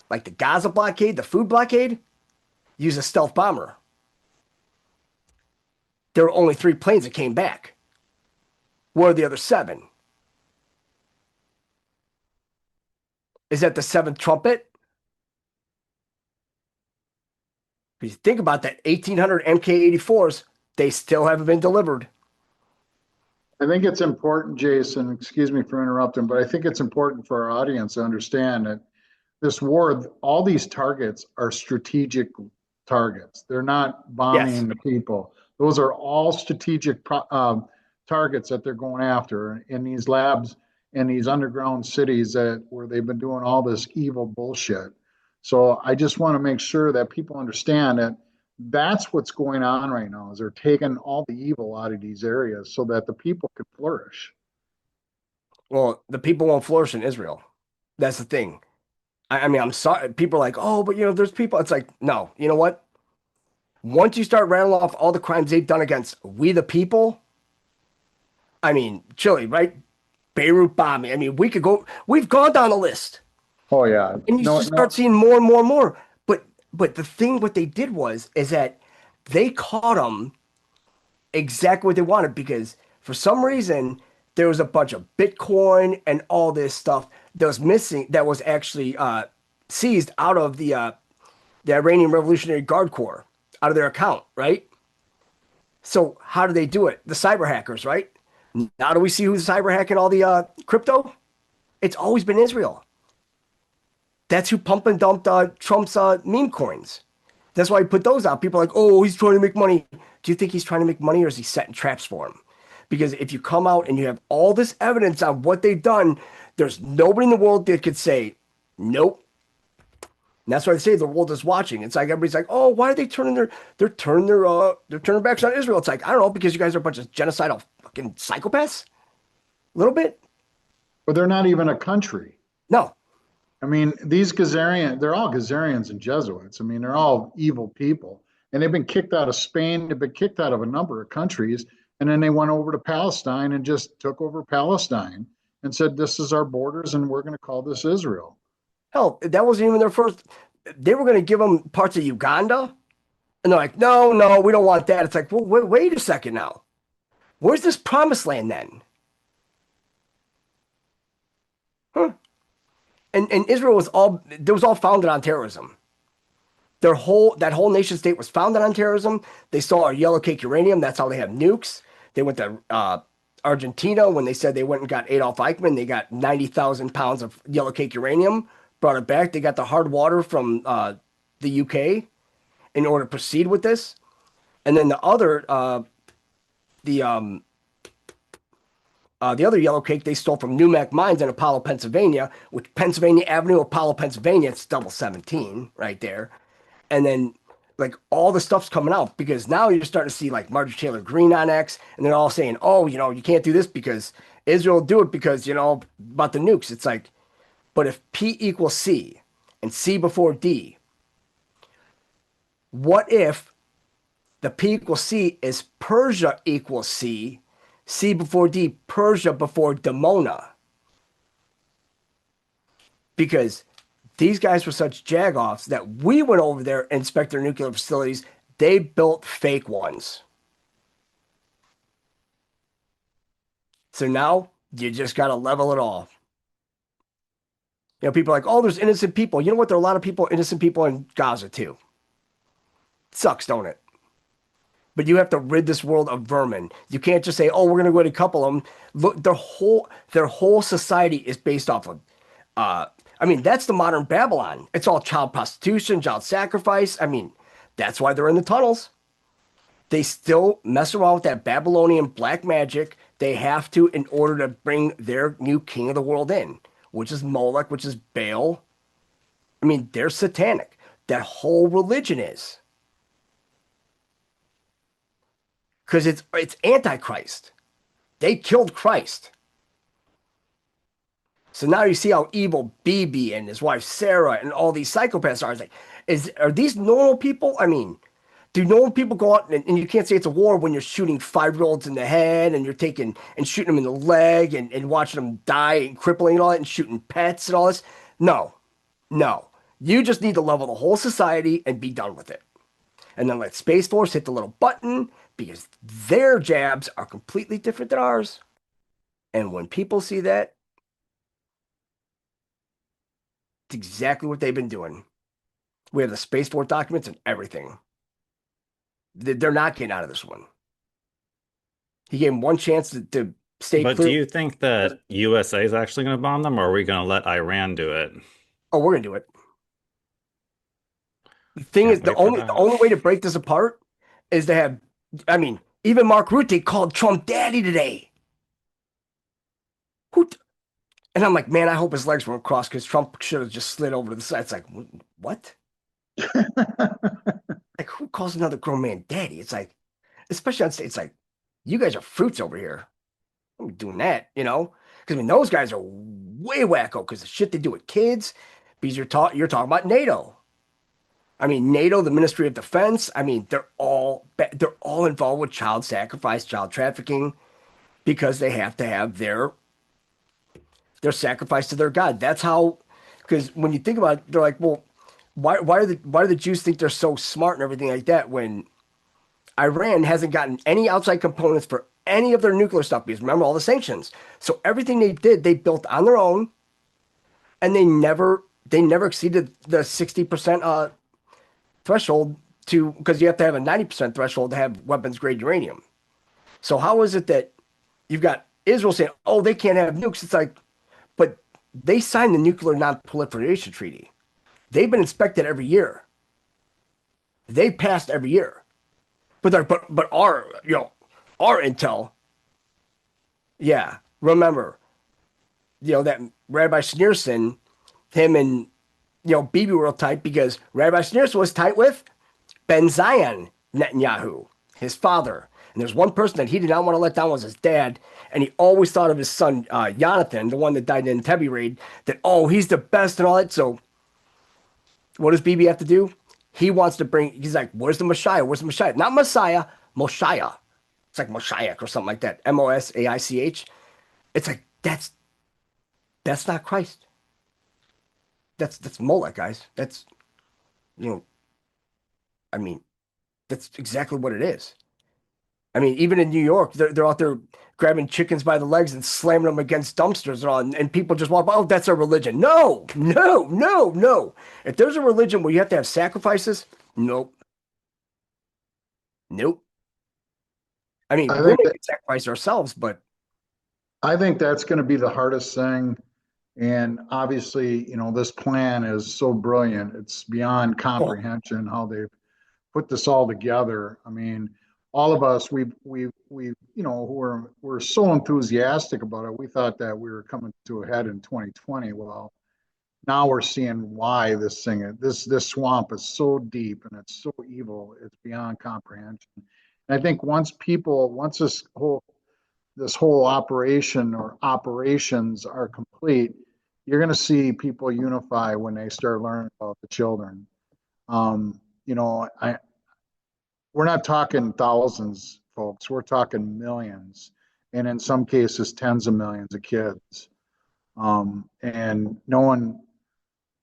Like the Gaza blockade, the food blockade? Use a stealth bomber. There were only 3 planes that came back. Where are the other 7? Is that the 7th trumpet? If you think about that, 1,800 MK-84s, they still haven't been delivered. I think it's important, Jason, excuse me for interrupting, but I think it's important for our audience to understand that this war, all these targets are strategic targets. They're not bombing the people. Those are all strategic targets that they're going after in these labs in these underground cities where they've been doing all this evil bullshit. So I just want to make sure that people understand that that's what's going on right now is they're taking all the evil out of these areas so that the people can flourish. Well, the people won't flourish in Israel. That's the thing. I mean, I'm sorry. People are like, oh, but you know, there's people. It's like, no, you know what? Once you start rattling off all the crimes they've done against we the people, I mean, Chile, right? Beirut bombing. I mean, we've gone down the list. Oh yeah. And you just start seeing more and more and more. But the thing, what they did is that they caught them exactly what they wanted because for some reason there was a bunch of Bitcoin and all this stuff that was missing that was actually seized out of the Iranian Revolutionary Guard Corps out of their account, right? So how do they do it? The cyber hackers, right? Now do we see who's cyber hacking all the crypto? It's always been Israel. That's who pump and dumped Trump's meme coins. That's why he put those out. People are like, oh, he's trying to make money. Do you think he's trying to make money or is he setting traps for him? Because if you come out and you have all this evidence on what they've done, there's nobody in the world that could say, nope. And that's why they say the world is watching. It's like everybody's like, oh, why are they turning they're turning backs on Israel? It's like, I don't know, because you guys are a bunch of genocidal fucking psychopaths? A little bit? But they're not even a country. No. I mean, these Khazarians, they're all Khazarians and Jesuits. I mean, they're all evil people. And they've been kicked out of Spain. They've been kicked out of a number of countries. And then they went over to Palestine and just took over Palestine and said, this is our borders and we're going to call this Israel. Hell, that wasn't even their first. They were going to give them parts of Uganda. And they're like, no, we don't want that. It's like, well, wait a second now. Where's this promised land then? Huh? And Israel was all founded on terrorism. That whole nation state was founded on terrorism. They saw our yellow cake uranium. That's how they have nukes. They went to Argentina when they said they went and got Adolf Eichmann. They got 90,000 pounds of yellow cake uranium, brought it back. They got the hard water from the UK in order to proceed with this. And then the other yellow cake they stole from Newmack Mines in Apollo, Pennsylvania, which Pennsylvania Avenue, Apollo, Pennsylvania, it's double 17 right there. And then like all the stuff's coming out because now you're starting to see like Marjorie Taylor Greene on X, and they're all saying, oh, you know, you can't do this because Israel will do it because, you know, about the nukes. It's like, but if P equals C and C before D, what if The P equals C is Persia equals C, C before D, Persia before Demona. Because these guys were such jagoffs that we went over there and inspect their nuclear facilities. They built fake ones. So now you just got to level it off. You know, people are like, oh, there's innocent people. You know what? There are a lot of people, innocent people in Gaza too. Sucks, don't it? But you have to rid this world of vermin. You can't just say, oh, we're going to go ahead and couple them. Look, their whole society is based off of, I mean, that's the modern Babylon. It's all child prostitution, child sacrifice. I mean, that's why they're in the tunnels. They still mess around with that Babylonian black magic. They have to in order to bring their new king of the world in, which is Moloch, which is Baal. I mean, they're satanic. That whole religion is. Because it's Antichrist. They killed Christ. So now you see how evil BB and his wife Sarah and all these psychopaths are. It's like, are these normal people? I mean, do normal people go out and you can't say it's a war when you're shooting 5-year-olds in the head and you're taking and shooting them in the leg and watching them die and crippling and all that and shooting pets and all this? No. You just need to level the whole society and be done with it. And then let Space Force hit the little button because their jabs are completely different than ours. And when people see that, it's exactly what they've been doing. We have the Space Force documents and everything. They're not getting out of this one. He gave him one chance to stay But clear. do you think that USA is actually going to bomb them, or are we going to let Iran do it? Oh, we're going to do it. The thing is, the only way to break this apart is to have, I mean, even Mark Rutte called Trump daddy today. And I'm like, man, I hope his legs weren't crossed because Trump should have just slid over to the side. It's like, what? Like, who calls another grown man daddy? It's like, especially on stage, it's like, you guys are fruits over here. I'm doing that, you know? Because I mean, those guys are way wacko because the shit they do with kids. Because you're talking about NATO. I mean, NATO, the Ministry of Defense. I mean, they're all involved with child sacrifice, child trafficking, because they have to have their sacrifice to their God. That's how. Because when you think about it, they're like, well, why do the Jews think they're so smart and everything like that when Iran hasn't gotten any outside components for any of their nuclear stuff? Because remember all the sanctions. So everything they did, they built on their own, and they never exceeded the 60% threshold because you have to have a 90% threshold to have weapons grade uranium. So how is it that you've got Israel saying, oh, they can't have nukes? It's like, but they signed the Nuclear Non-Proliferation Treaty. They've been inspected every year. They passed every year. But our intel, yeah, remember, that Rabbi Schneerson, him and Bibi were real tight because Rabbi Schneerson was tight with Ben Zion Netanyahu, his father. And there's one person that he did not want to let down was his dad. And he always thought of his son, Jonathan, the one that died in the Entebbe raid, that, oh, he's the best and all that. So what does Bibi have to do? He wants to he's like, where's the Messiah? Where's the Messiah? Not Messiah, Moshiach. It's like Moshiach or something like that. Mosaich. It's like, that's not Christ. That's Molech, guys. That's, I mean, that's exactly what it is. I mean, even in New York, they're out there grabbing chickens by the legs and slamming them against dumpsters and all, and people just walk by, oh, that's a religion. No. If there's a religion where you have to have sacrifices, nope. I mean, we're making sacrifice ourselves, but I think that's going to be the hardest thing. And obviously, this plan is so brilliant. It's beyond comprehension how they've put this all together. I mean, all of us, we're so enthusiastic about it. We thought that we were coming to a head in 2020. Well, now we're seeing why this swamp is so deep and it's so evil. It's beyond comprehension. And I think once this whole operation or operations are complete, you're going to see people unify when they start learning about the children. we're not talking thousands, folks. We're talking millions, and in some cases, tens of millions of kids. And no one,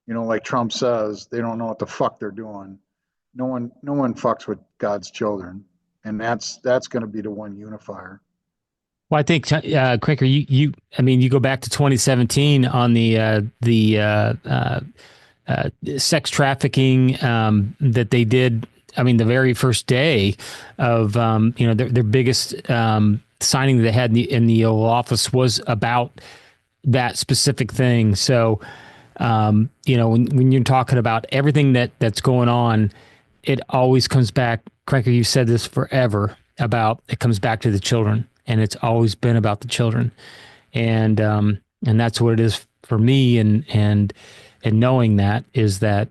like Trump says, they don't know what the fuck they're doing. No one fucks with God's children, and that's going to be the one unifier. Well, I think Qranker, I mean, you go back to 2017 on the sex trafficking that they did. I mean, the very first day of their biggest signing that they had in the Oval Office was about that specific thing. So, when you're talking about everything that's going on, it always comes back. Qranker, you said this forever about it comes back to the children, and it's always been about the children, and that's what it is for me. And knowing that is to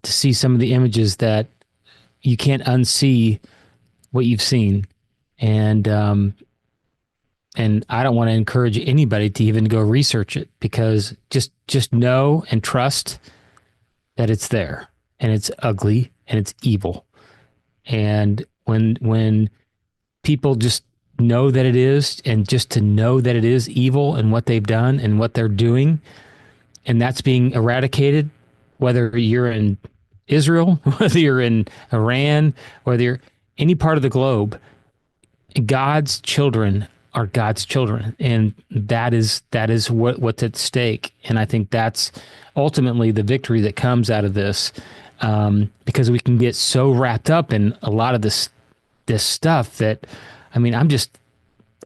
see some of the images that you can't unsee what you've seen, and I don't want to encourage anybody to even go research it, because just know and trust that it's there, and it's ugly and it's evil. And when people just know that it is, and just to know that it is evil and what they've done and what they're doing, and that's being eradicated, whether you're in Israel, whether you're in Iran, whether you're any part of the globe, God's children are God's children, and that is what's at stake. And I think that's ultimately the victory that comes out of this, because we can get so wrapped up in a lot of this stuff that, I mean, I'm just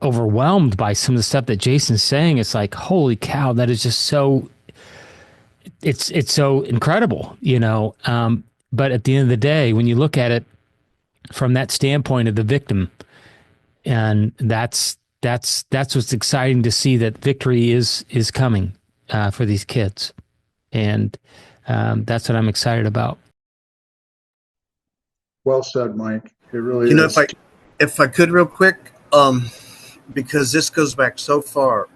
overwhelmed by some of the stuff that Jason's saying. It's like, holy cow, that is just so, it's so incredible, but at the end of the day, when you look at it from that standpoint of the victim, and that's what's exciting to see, that victory is coming for these kids, and that's what I'm excited about. Well said, Mike. It really is. If I could real quick, because this goes back so far,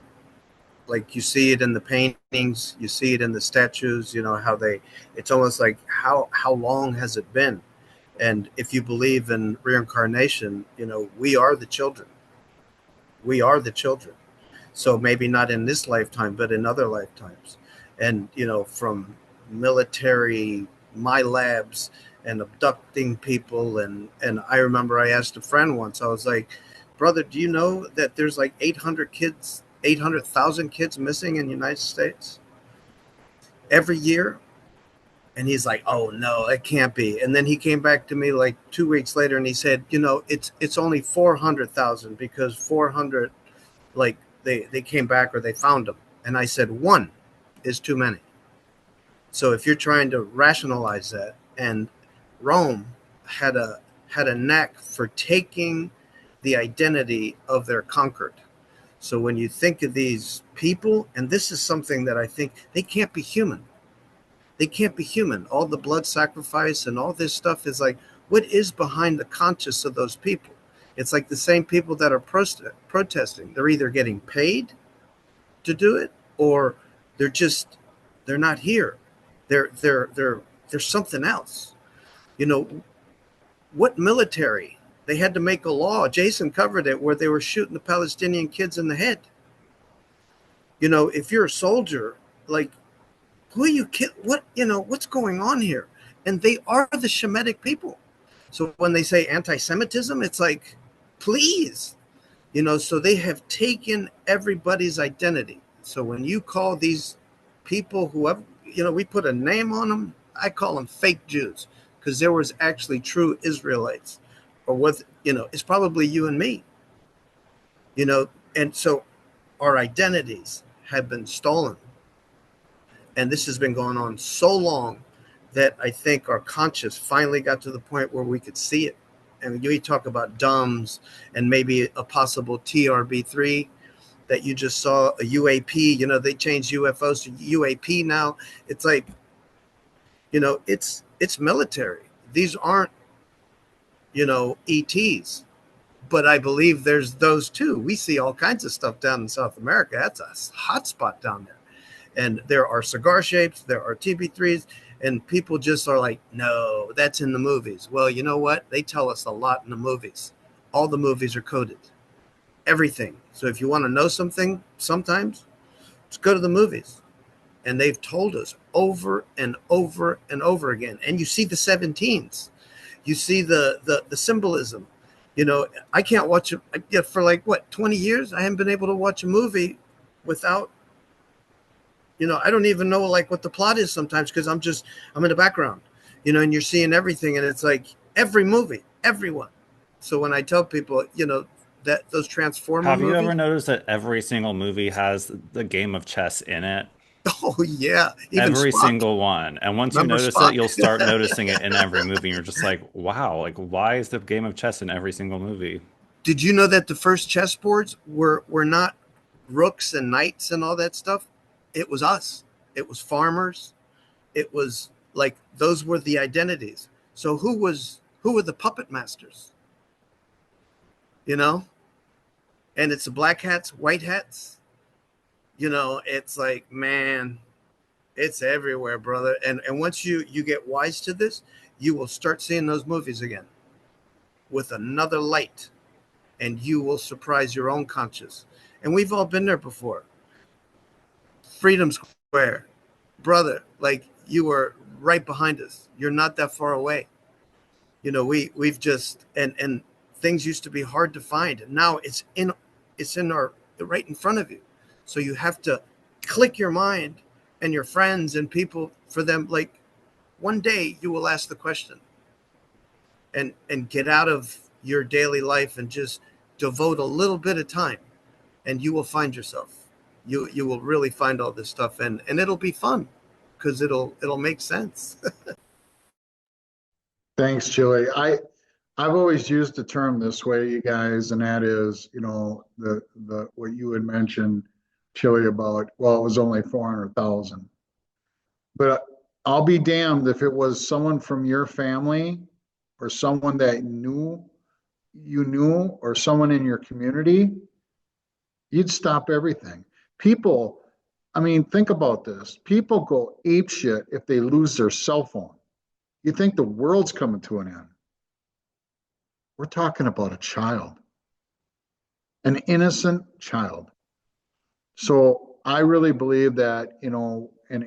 like you see it in the paintings, you see it in the statues, how it's almost like how long has it been? And if you believe in reincarnation, we are the children. We are the children. So maybe not in this lifetime, but in other lifetimes. And, from military, my labs, and abducting people. And I remember I asked a friend once, I was like, brother, do you know that there's like 800,000 kids missing in the United States every year? And he's like, oh no, it can't be. And then he came back to me like 2 weeks later and he said, it's only 400,000, because 400, like they came back or they found them. And I said, one is too many. So if you're trying to rationalize that, and Rome had a knack for taking the identity of their conquered. So when you think of these people, and this is something that I think they can't be human. They can't be human. All the blood sacrifice and all this stuff is like, what is behind the conscience of those people? It's like the same people that are protesting. They're either getting paid to do it, or they're not here. They're something else. What military? They had to make a law. Jason covered it, where they were shooting the Palestinian kids in the head. If you're a soldier, like, who are you kidding? What's going on here? And they are the Shemitic people. So when they say anti-Semitism, it's like, please, so they have taken everybody's identity. So when you call these people, whoever, we put a name on them, I call them fake Jews, because there was actually true Israelites, or it's probably you and me, and so our identities have been stolen. And this has been going on so long that I think our conscience finally got to the point where we could see it. And we talk about DUMBs and maybe a possible TRB3 that you just saw, a UAP. They changed UFOs to UAP now. It's like, it's military. These aren't, ETs. But I believe there's those too. We see all kinds of stuff down in South America. That's a hot spot down there. And there are cigar shapes, there are TB3s, And people just are like, no, that's in the movies. Well, you know what? They tell us a lot in the movies. All the movies are coded. Everything. So if you want to know something, sometimes just go to the movies. And they've told us over and over and over again. And you see the 17s. You see the symbolism. You know, I can't watch it for like, what, 20 years? I haven't been able to watch a movie without, you know, I don't even know like what the plot is sometimes because I'm in the background, you know, and you're seeing everything. And it's like every movie, everyone. So when I tell people, you know, that those Transformer Have you movies, ever noticed that every single movie has the game of chess in it? oh yeah, even Every Spock. single one. And once you Remember notice it, Spock? you'll start noticing it in every movie. And you're just like, wow, like why is the game of chess in every single movie? Did you know that the first chessboards were not rooks and knights and all that stuff? It was us. It was farmers. It was like those were the identities. So who were the puppet masters? You know? And it's the black hats, white hats. You know, it's like, man, it's everywhere, brother. And once you get wise to this, you will start seeing those movies again with another light, and you will surprise your own conscious. And we've all been there before. Freedom Square, brother, like you were right behind us. You're not that far away. You know, we've just and things used to be hard to find. And now it's in our right in front of you. So you have to click your mind and your friends and people for them. Like one day you will ask the question and get out of your daily life and just devote a little bit of time, and you will find yourself. You will really find all this stuff, and it'll be fun because it'll make sense. Thanks, Chili. I've always used the term this way, you guys, and that is, you know, the what you had mentioned, Chili, about, well, it was only 400,000. But I'll be damned if it was someone from your family or someone that you knew, or someone in your community, you'd stop everything. People, I mean, think about this. People go apeshit if they lose their cell phone. You think the world's coming to an end. We're talking about a child, an innocent child. So I really believe that, you know, and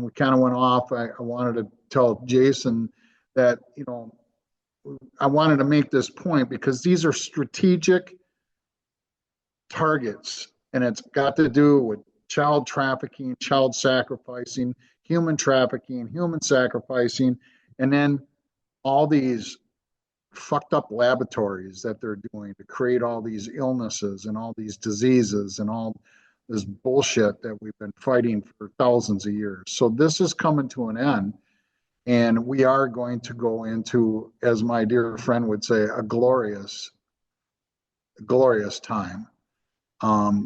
we kind of went off. I wanted to tell Jason that, you know, I wanted to make this point because these are strategic targets, and it's got to do with child trafficking, child sacrificing, human trafficking, human sacrificing, and then all these fucked up laboratories that they're doing to create all these illnesses and all these diseases and all this bullshit that we've been fighting for thousands of years. So this is coming to an end, and we are going to go into, as my dear friend would say, a glorious time.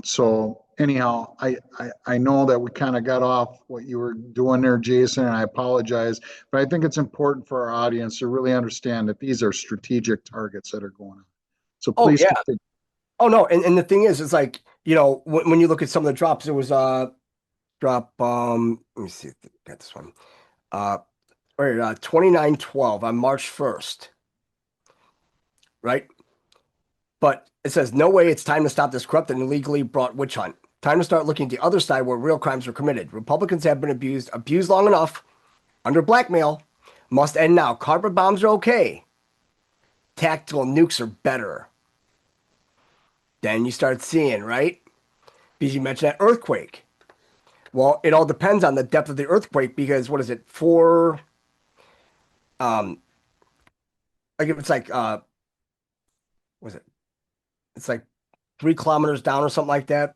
So anyhow, I know that we kind of got off what you were doing there, Jason, and I apologize, but I think it's important for our audience to really understand that these are strategic targets that are going on. So please continue. Oh no, and the thing is, it's like, you know, when you look at some of the drops, there was a drop. Let me see if I got this one. Right, 2912 on March 1st, right? But it says, no way, it's time to stop this corrupt and illegally brought witch hunt. Time to start looking at the other side where real crimes were committed. Republicans have been abused long enough, under blackmail. Must end now. Carpet bombs are okay. Tactical nukes are better. Then you start seeing, right? Because you mentioned that earthquake. Well, it all depends on the depth of the earthquake because what is it? Like if it's like, was it? It's like 3 kilometers down or something like that.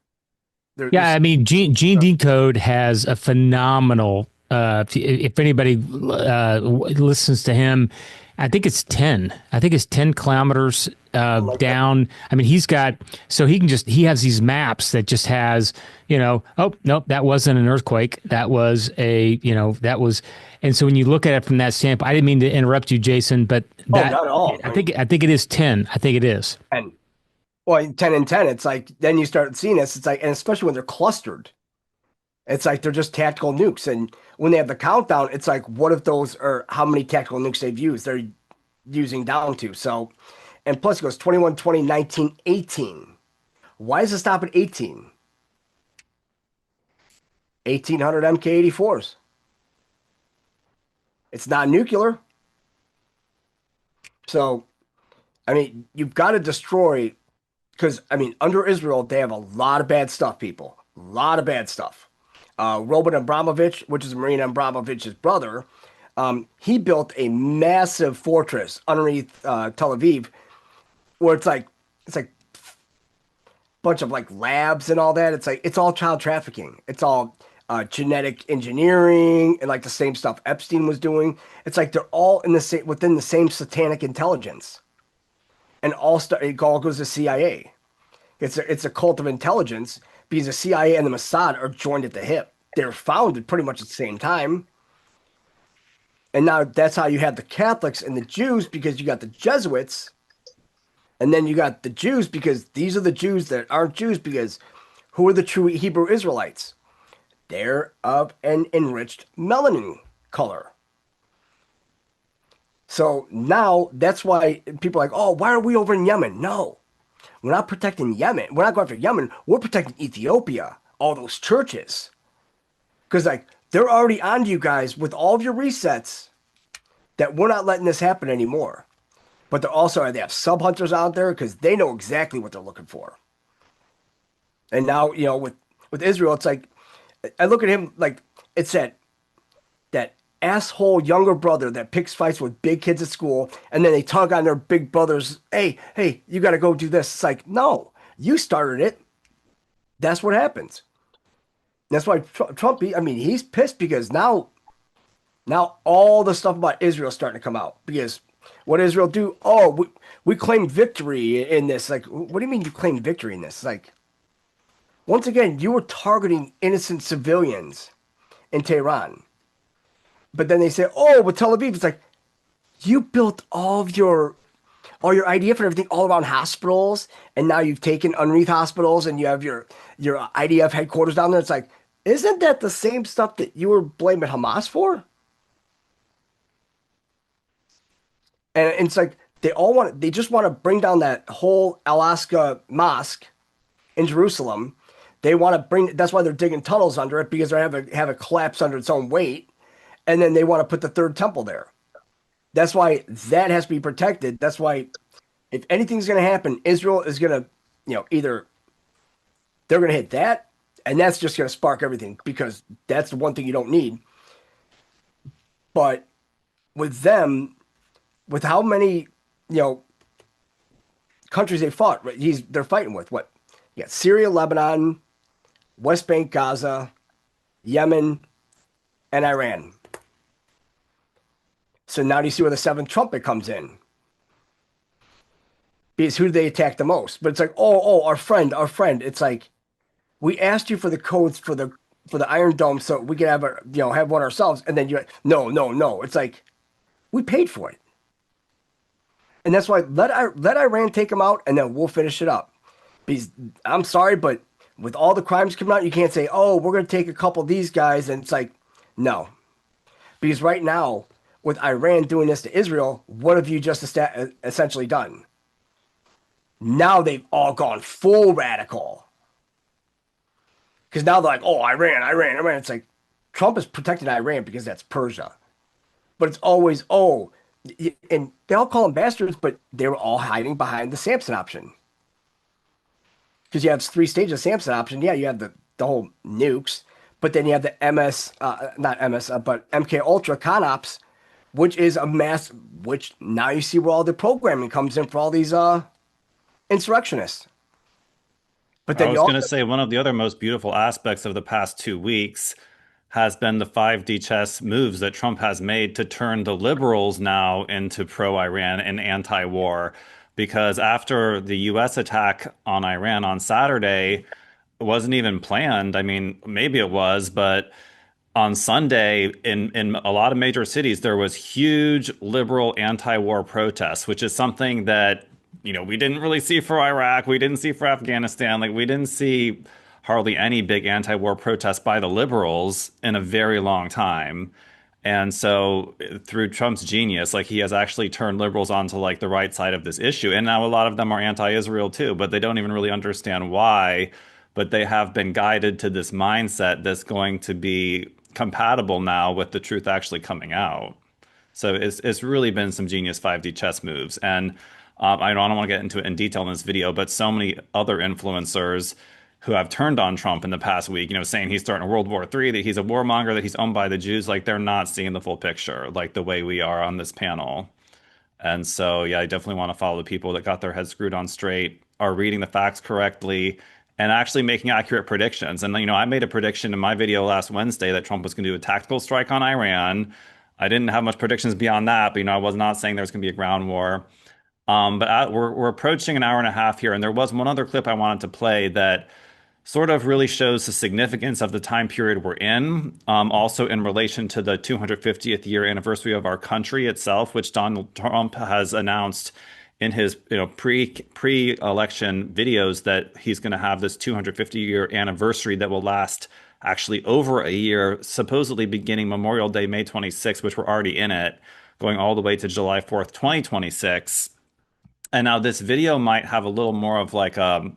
Yeah, I mean, Gene Decode has a phenomenal. If anybody listens to him, I think it's 10. I think it's 10 kilometers down. I mean, he has these maps that just has, you know, oh nope, that wasn't an earthquake. That was and so when you look at it from that standpoint, I didn't mean to interrupt you, Jason, but that not at all. I think it is 10. I think it is. 10. Well, 10 and 10, it's like, then you start seeing this, it's like, and especially when they're clustered. It's like they're just tactical nukes. And when they have the countdown, it's like, what if those are how many tactical nukes they've used? They're using down to. So, and plus it goes 21, 20, 19, 18. Why does it stop at 18? 1800 MK84s. It's not nuclear. So, I mean, you've got to destroy, because, I mean, under Israel, they have a lot of bad stuff, people. A lot of bad stuff. Robert Abramovich, which is Marina Abramovich's brother, he built a massive fortress underneath Tel Aviv, where it's like a bunch of like labs and all that. It's like it's all child trafficking. It's all genetic engineering and like the same stuff Epstein was doing. It's like they're all in the same within the same satanic intelligence, and it all goes to CIA. It's a cult of intelligence because the CIA and the Mossad are joined at the hip. They're founded pretty much at the same time. And now that's how you have the Catholics and the Jews, because you got the Jesuits, and then you got the Jews because these are the Jews that aren't Jews, because who are the true Hebrew Israelites? They're of an enriched melanin color. So now that's why people are like, oh, why are we over in Yemen? No, we're not protecting Yemen. We're not going for Yemen. We're protecting Ethiopia, all those churches. Because like they're already on to you guys with all of your resets that we're not letting this happen anymore. But they're also, they have sub hunters out there because they know exactly what they're looking for. And now, you know, with Israel, it's like, I look at him like it's that asshole younger brother that picks fights with big kids at school, and then they tug on their big brothers. Hey, you got to go do this. It's like, no, you started it. That's what happens. That's why Trump, I mean, he's pissed because now all the stuff about Israel is starting to come out. Because what Israel do? Oh, we claim victory in this. Like, what do you mean you claim victory in this? Like, once again, you were targeting innocent civilians in Tehran. But then they say, oh, with Tel Aviv, it's like, you built all your IDF and everything all around hospitals, and now you've taken underneath hospitals and you have your IDF headquarters down there. It's like, isn't that the same stuff that you were blaming Hamas for? And it's like they just want to bring down that whole Al-Aqsa mosque in Jerusalem. They want to that's why they're digging tunnels under it, because they have a collapse under its own weight. And then they want to put the third temple there. That's why that has to be protected. That's why if anything's going to happen, Israel is going to, you know, either they're going to hit that, and that's just going to spark everything, because that's the one thing you don't need. But with them, with how many, you know, countries they fought, right? They're fighting with what? You got Syria, Lebanon, West Bank, Gaza, Yemen, and Iran. So now do you see where the seventh trumpet comes in? Because who do they attack the most? But it's like, oh, our friend. It's like, we asked you for the codes for the Iron Dome so we could have have one ourselves, and then you're like, no. It's like, we paid for it. And that's why let Iran take them out, and then we'll finish it up. Because I'm sorry, but with all the crimes coming out, you can't say, oh, we're going to take a couple of these guys, and it's like, no. Because right now, with Iran doing this to Israel, what have you just essentially done? Now they've all gone full radical. Because now they're like, oh, Iran. It's like, Trump is protecting Iran because that's Persia. But it's always, and they all call them bastards, but they were all hiding behind the Samson option. Because you have 3 stages of Samson option. Yeah, you have the whole nukes, but then you have the but MK Ultra Conops, which is a mass, which now you see where all the programming comes in for all these insurrectionists. But then I was going to say, one of the other most beautiful aspects of the past 2 weeks has been the 5D chess moves that Trump has made to turn the liberals now into pro-Iran and anti-war. Because after the U.S. attack on Iran on Saturday, it wasn't even planned. I mean, maybe it was, but on Sunday, in a lot of major cities, there was huge liberal anti-war protests, which is something that, you know, we didn't really see for Iraq. We didn't see for Afghanistan. Like, we didn't see hardly any big anti-war protests by the liberals in a very long time. And so through Trump's genius, like he has actually turned liberals onto like the right side of this issue. And now a lot of them are anti-Israel too, but they don't even really understand why. But they have been guided to this mindset that's going to be compatible now with the truth actually coming out. So it's really been some genius 5D chess moves. And I don't want to get into it in detail in this video, but so many other influencers who have turned on Trump in the past week, saying he's starting World War III, that he's a warmonger, that he's owned by the Jews, like they're not seeing the full picture, like the way we are on this panel. And so, yeah, I definitely want to follow the people that got their heads screwed on straight, are reading the facts correctly, and actually making accurate predictions. And, I made a prediction in my video last Wednesday that Trump was going to do a tactical strike on Iran. I didn't have much predictions beyond that, but, I was not saying there was going to be a ground war. But we're approaching an hour and a half here, and there was one other clip I wanted to play that sort of really shows the significance of the time period we're in, also in relation to the 250th year anniversary of our country itself, which Donald Trump has announced in his pre-election videos that he's going to have this 250-year anniversary that will last actually over a year, supposedly beginning Memorial Day, May 26th, which we're already in it, going all the way to July 4th, 2026. And now this video might have a little more of like a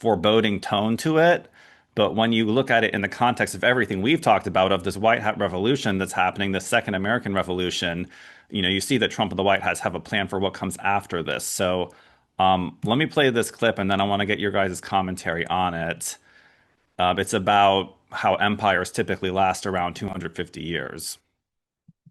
foreboding tone to it. But when you look at it in the context of everything we've talked about, of this white hat revolution that's happening, the second American Revolution, you see that Trump and the White House have a plan for what comes after this. So let me play this clip, and then I want to get your guys' commentary on it. It's about how empires typically last around 250 years.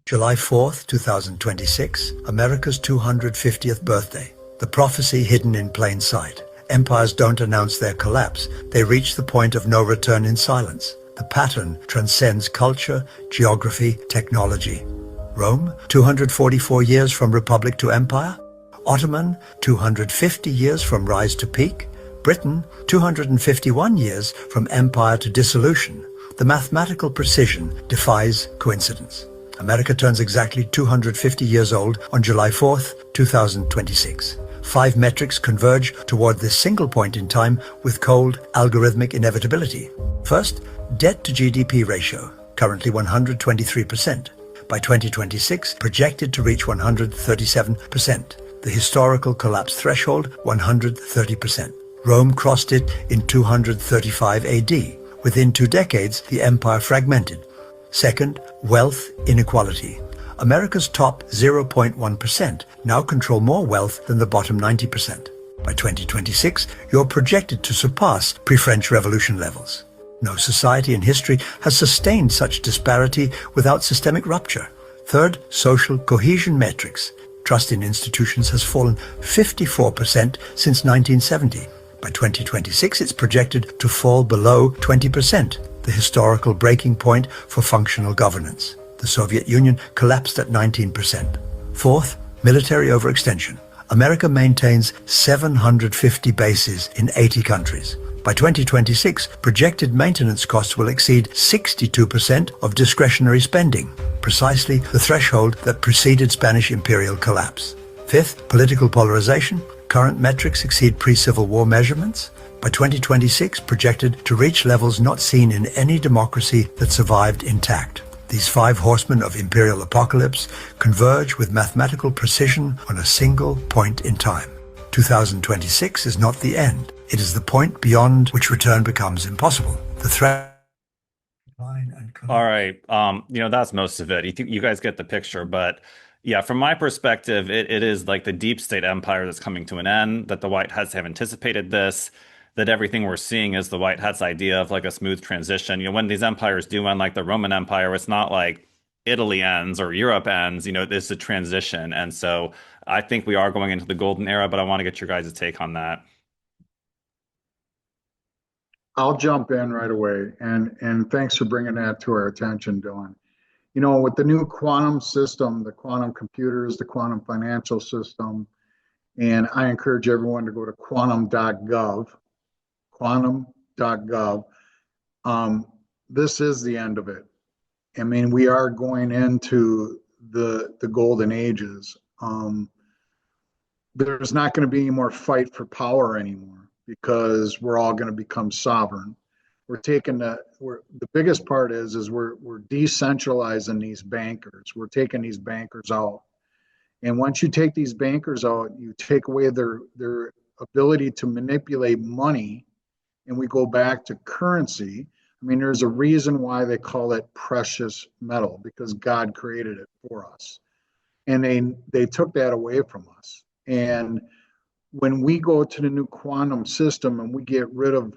July 4th, 2026, America's 250th birthday. The prophecy hidden in plain sight. Empires don't announce their collapse. They reach the point of no return in silence. The pattern transcends culture, geography, technology. Rome, 244 years from republic to empire. Ottoman, 250 years from rise to peak. Britain, 251 years from empire to dissolution. The mathematical precision defies coincidence. America turns exactly 250 years old on July 4th, 2026. 5 metrics converge toward this single point in time with cold, algorithmic inevitability. First, debt to GDP ratio, currently 123%. By 2026, projected to reach 137%. The historical collapse threshold, 130%. Rome crossed it in 235 AD. Within 2 decades, the empire fragmented. Second, wealth inequality. America's top 0.1% now control more wealth than the bottom 90%. By 2026, you're projected to surpass pre-French Revolution levels. No society in history has sustained such disparity without systemic rupture. Third, social cohesion metrics. Trust in institutions has fallen 54% since 1970. By 2026, it's projected to fall below 20%, the historical breaking point for functional governance. The Soviet Union collapsed at 19%. Fourth, military overextension. America maintains 750 bases in 80 countries. By 2026, projected maintenance costs will exceed 62% of discretionary spending, precisely the threshold that preceded Spanish imperial collapse. Fifth, political polarization. Current metrics exceed pre-Civil War measurements. By 2026, projected to reach levels not seen in any democracy that survived intact. These 5 horsemen of imperial apocalypse converge with mathematical precision on a single point in time. 2026 is not the end. It is the point beyond which return becomes impossible. The threat. All right. That's most of it. You guys get the picture, but yeah, from my perspective, it is like the deep state empire that's coming to an end, that the White Hats have anticipated this, that everything we're seeing is the White Hats' idea of like a smooth transition. When these empires do end, like the Roman Empire, it's not like Italy ends or Europe ends, it's a transition. And so I think we are going into the golden era, but I want to get your guys' take on that. I'll jump in right away. And thanks for bringing that to our attention, Dylan. With the new quantum system, the quantum computers, the quantum financial system, and I encourage everyone to go to quantum.gov. This is the end of it. I mean, we are going into the golden ages. There's not going to be any more fight for power anymore because we're all going to become sovereign. the biggest part is we're decentralizing these bankers. We're taking these bankers out. And once you take these bankers out, you take away their ability to manipulate money, and we go back to currency. I mean, there's a reason why they call it precious metal, because God created it for us. And they took that away from us. And when we go to the new quantum system and we get rid of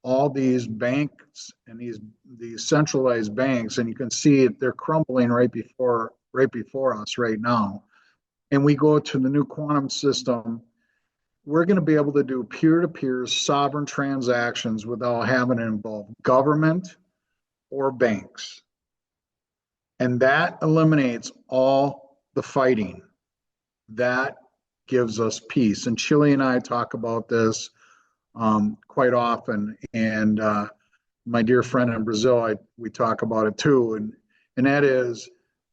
all these banks and these centralized banks, and you can see it, they're crumbling right before us right now. And we go to the new quantum system, we're going to be able to do peer-to-peer sovereign transactions without having to involve government or banks. And that eliminates all the fighting. That gives us peace. And Chile and I talk about this quite often. And my dear friend in Brazil, we talk about it too. And that is,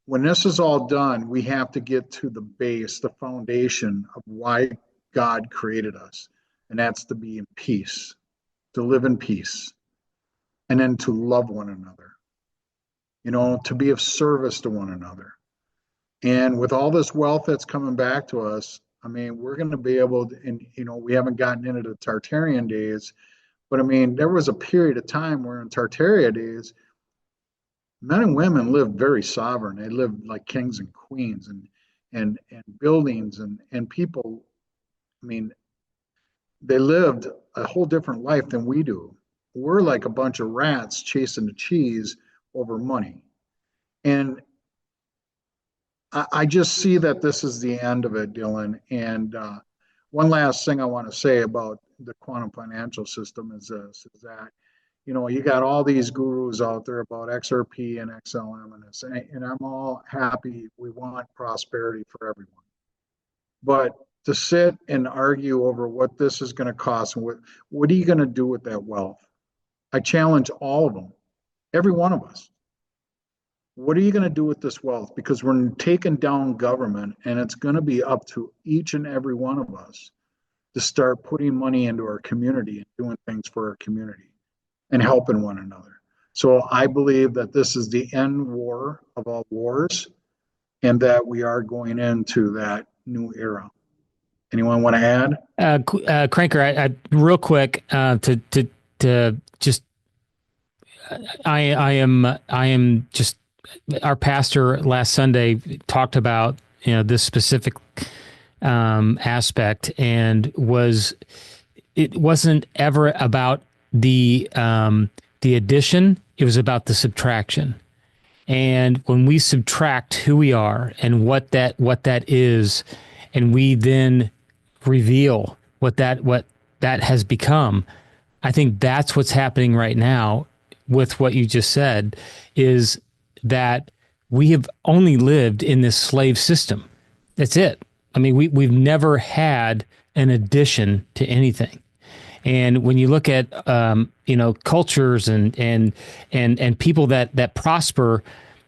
when this is all done, we have to get to the base, the foundation of why God created us. And that's to be in peace, to live in peace, and then to love one another, to be of service to one another. And with all this wealth that's coming back to us, I mean, we're going to be able to, and, we haven't gotten into the Tartarian days, but I mean, there was a period of time where in Tartaria days, men and women lived very sovereign. They lived like kings and queens, and buildings and people. I mean, they lived a whole different life than we do. We're like a bunch of rats chasing the cheese over money. And I just see that this is the end of it, Dylan. And one last thing I want to say about the quantum financial system is this, is that, you got all these gurus out there about XRP and XLM and I'm all happy. We want prosperity for everyone. But to sit and argue over what this is going to cost and what are you going to do with that wealth? I challenge all of them, every one of us. What are you going to do with this wealth? Because we're taking down government, and it's going to be up to each and every one of us to start putting money into our community and doing things for our community and helping one another. So I believe that this is the end war of all wars, and that we are going into that new era. Anyone want to add? Qranker, I real quick to just I am just, our pastor last Sunday talked about this specific aspect, and it wasn't ever about the addition, it was about the subtraction. And when we subtract who we are and what that is, and we then reveal what that has become, I think that's what's happening right now with what you just said, is that we have only lived in this slave system. That's it. I mean, we've never had an addition to anything. And when you look at cultures and people that prosper,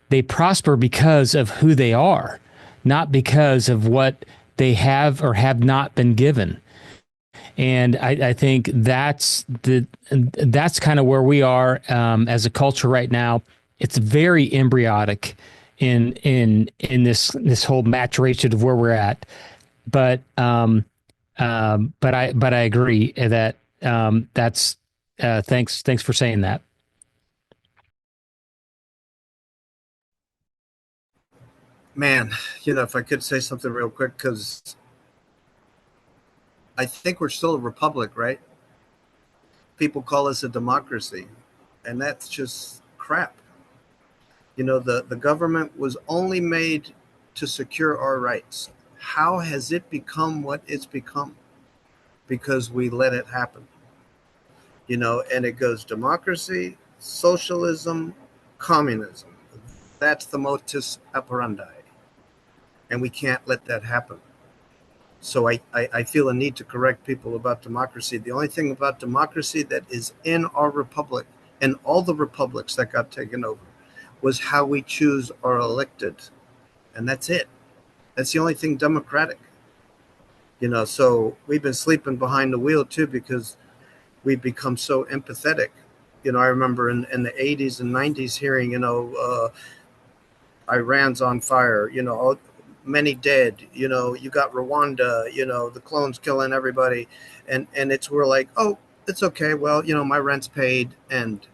they prosper because of who they are, not because of what they have or have not been given. And I think that's kind of where we are as a culture right now. It's very embryonic in this whole maturation of where we're at. But I agree that that's thanks for saying that. Man, if I could say something real quick, because I think we're still a republic, right? People call us a democracy, and that's just crap. The government was only made to secure our rights. How has it become what it's become? Because we let it happen. And it goes democracy, socialism, communism. That's the modus operandi. And we can't let that happen. So I feel a need to correct people about democracy. The only thing about democracy that is in our republic and all the republics that got taken over was how we choose our elected. And that's it. That's the only thing democratic. So we've been sleeping behind the wheel too, because we've become so empathetic. You know, I remember in the 80s and 90s hearing, Iran's on fire, many dead, you got Rwanda, the clones killing everybody. And we're like, oh, it's okay. Well, my rent's paid and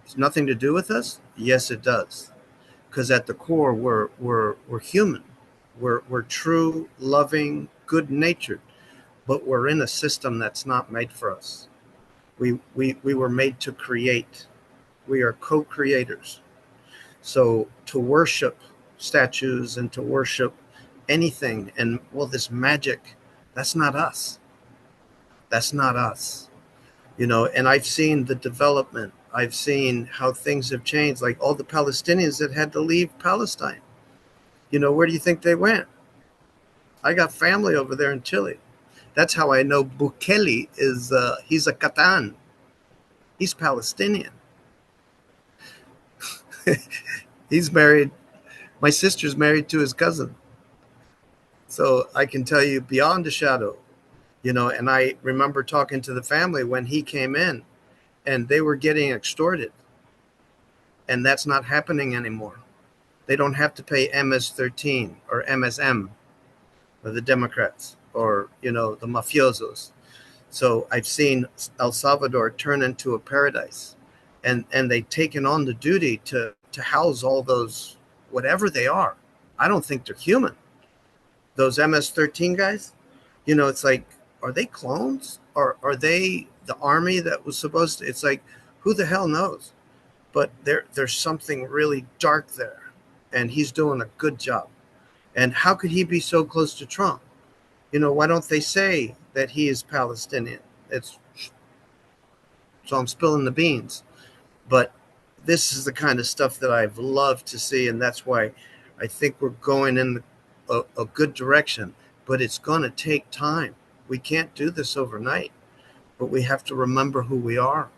it's nothing to do with us. Yes, it does. Because at the core, we're human. We're true, loving, good natured, but we're in a system that's not made for us. We were made to create. We are co-creators. So to worship statues and to worship anything and, well, this magic, that's not us. That's not us. And I've seen the development. I've seen how things have changed, like all the Palestinians that had to leave Palestine. Where do you think they went? I got family over there in Chile. That's how I know Bukele is, he's a Katan. He's Palestinian. He's married. My sister's married to his cousin. So I can tell you beyond a shadow, and I remember talking to the family when he came in and they were getting extorted. And that's not happening anymore. They don't have to pay MS-13 or MSM or the Democrats or, the mafiosos. So I've seen El Salvador turn into a paradise, and they've taken on the duty to house all those, whatever they are. I don't think they're human. Those MS-13 guys, it's like, are they clones? Or are they the army that was supposed to? It's like, who the hell knows? But there's something really dark there, and he's doing a good job. And how could he be so close to Trump? Why don't they say that he is Palestinian? So I'm spilling the beans. But this is the kind of stuff that I've loved to see, and that's why I think we're going in a good direction. But it's going to take time. We can't do this overnight. But we have to remember who we are.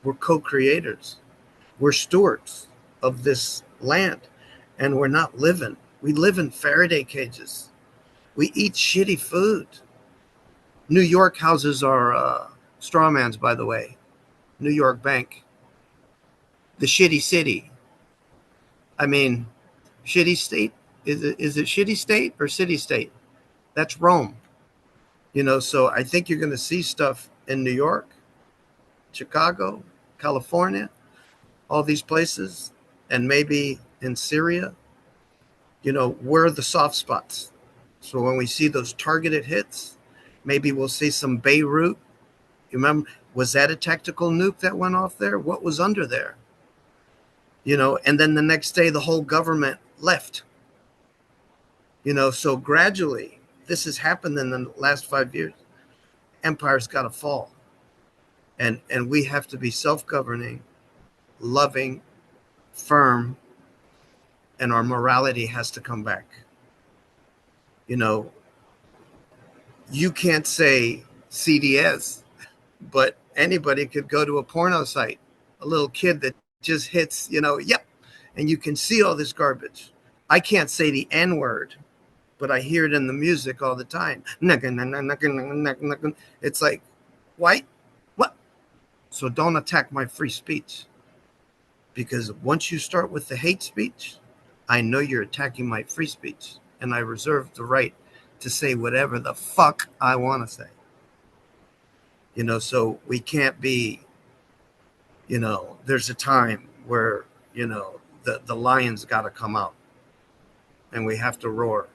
We're co-creators. We're stewards of this land, and we're not living. We live in Faraday cages. We eat shitty food. New York houses our strawmans, by the way. New York Bank. The shitty city. I mean, shitty state? Is it shitty state or city state? That's Rome. So I think you're going to see stuff in New York, Chicago, California, all these places, and maybe in Syria. Where are the soft spots? So when we see those targeted hits, maybe we'll see some Beirut. You remember, was that a tactical nuke that went off there? What was under there? And then the next day, the whole government left. So gradually, this has happened in the last 5 years. Empire's got to fall. And we have to be self-governing, loving, firm, and our morality has to come back. You can't say CDS, but anybody could go to a porno site, a little kid that just hits, yep, and you can see all this garbage. I can't say the N-word, but I hear it in the music all the time. It's like, white? What? So don't attack my free speech. Because once you start with the hate speech, I know you're attacking my free speech, and I reserve the right to say whatever the fuck I want to say. So we can't be, there's a time where, the lions got to come out, and we have to roar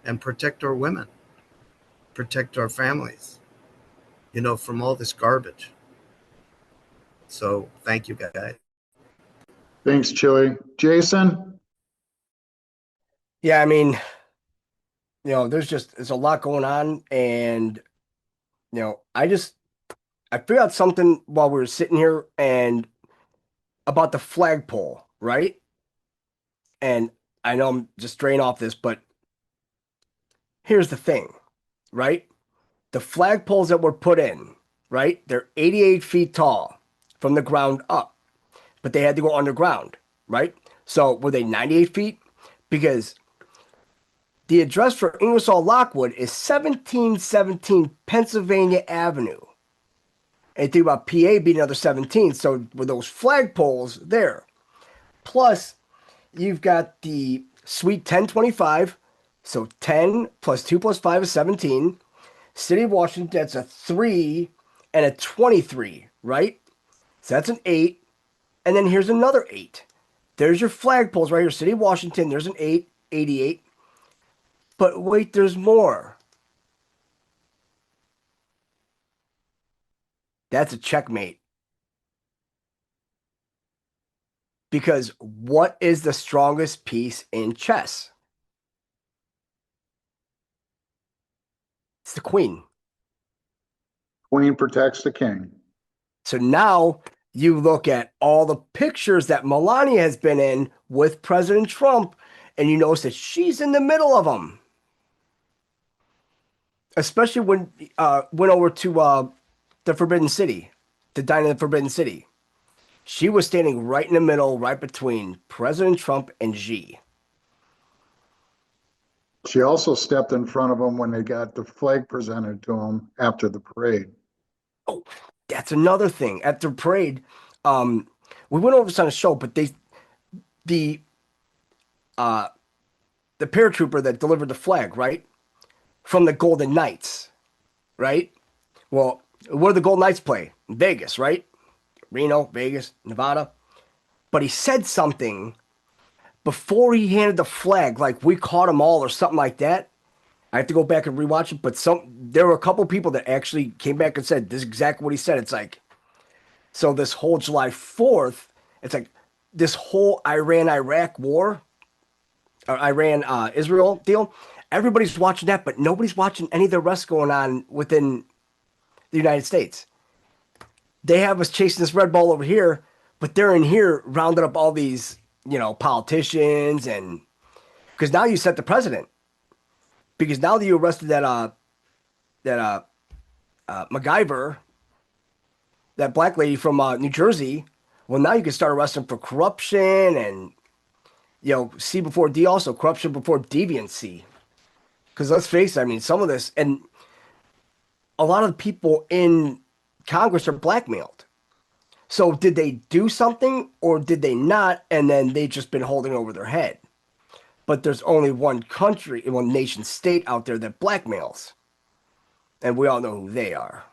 and protect our women, protect our families, from all this garbage. So thank you, guys. Thanks, Chili. Jason? Yeah, I mean, there's a lot going on, and I figured out something while we were sitting here and about the flagpole, right? And I know I'm just straying off this, but here's the thing, right? The flagpoles that were put in, right? They're 88 feet tall from the ground up, but they had to go underground, right? So were they 98 feet? Because the address for Ingersoll Lockwood is 1717 Pennsylvania Avenue. And think about PA being another 17. So with those flagpoles there, plus you've got the Suite 1025. So 10 plus 2 plus 5 is 17. City of Washington, that's a 3 and a 23, right? So that's an 8. And then here's another 8. There's your flagpoles right here. City of Washington, there's an 8, 88. But wait, there's more. That's a checkmate. Because what is the strongest piece in chess? It's the queen. Queen protects the king. So now you look at all the pictures that Melania has been in with President Trump, and you notice that she's in the middle of them. Especially when went over to the Forbidden City, to dine in the Forbidden City. She was standing right in the middle, right between President Trump and Xi. She also stepped in front of him when they got the flag presented to him after the parade. Oh, that's another thing. At the parade, we went over this on a show, but the paratrooper that delivered the flag, right, from the Golden Knights, right? Well, where do the Golden Knights play? In Vegas, right? Reno, Vegas, Nevada. But he said something before he handed the flag, like we caught them all or something like that. I have to go back and rewatch it, but there were a couple people that actually came back and said this is exactly what he said. It's like, so this whole July 4th, it's like this whole Iran-Iraq war, or Iran-Israel deal, everybody's watching that, but nobody's watching any of the rest going on within the United States. They have us chasing this red ball over here, but they're in here rounding up all these, politicians, and because now you set the president. Because now that you arrested that MacGyver, that black lady from New Jersey, well, now you can start arresting for corruption and, C before D, also corruption before deviancy. Because let's face it, I mean, some of this, and a lot of the people in Congress are blackmailed. So did they do something or did they not? And then they've just been holding over their head. But there's only one country, one nation state out there that blackmails. And we all know who they are.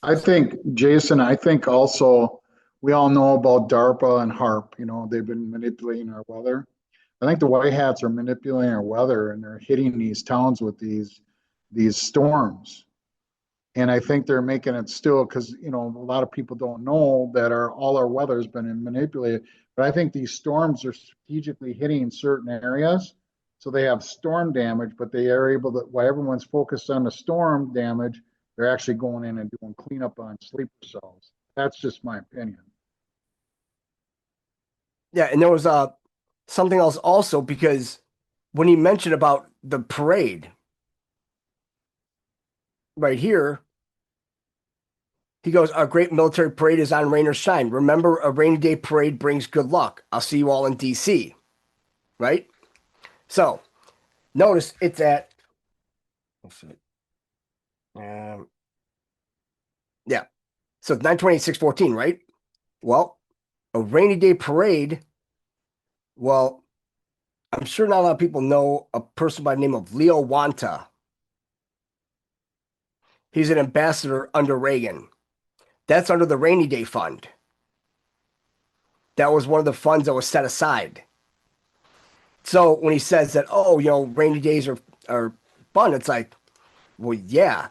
I think, Jason, also we all know about DARPA and HARP. They've been manipulating our weather. I think the White Hats are manipulating our weather, and they're hitting these towns with these storms. And I think they're making it still because, a lot of people don't know that all our weather has been manipulated. But I think these storms are strategically hitting certain areas. So they have storm damage, but they are able to, while everyone's focused on the storm damage, they're actually going in and doing cleanup on sleeper cells. That's just my opinion. Yeah, and there was something else also, because when he mentioned about the parade, right here, he goes, "Our great military parade is on rain or shine. Remember, a rainy day parade brings good luck. I'll see you all in D.C." Right? So, notice it's at, let's see. Yeah. So it's 9/28/6/14, right? Well, a rainy day parade, well, I'm sure not a lot of people know a person by the name of 𝕯𝖊𝖚𝖚. He's an ambassador under Reagan. That's under the rainy day fund. That was one of the funds that was set aside. So when he says that, rainy days are fun, it's like, well, yeah,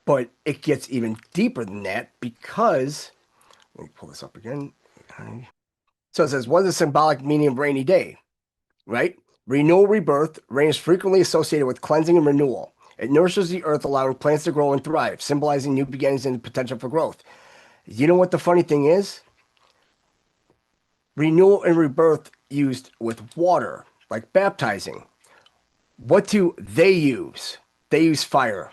but it gets even deeper than that, because, let me pull this up again. So it says, what is the symbolic meaning of rainy day? Right? Renewal, rebirth. Rain is frequently associated with cleansing and renewal. It nourishes the earth, allowing plants to grow and thrive, symbolizing new beginnings and potential for growth. You know what the funny thing is? Renewal and rebirth used with water, like baptizing. What do they use? They use fire.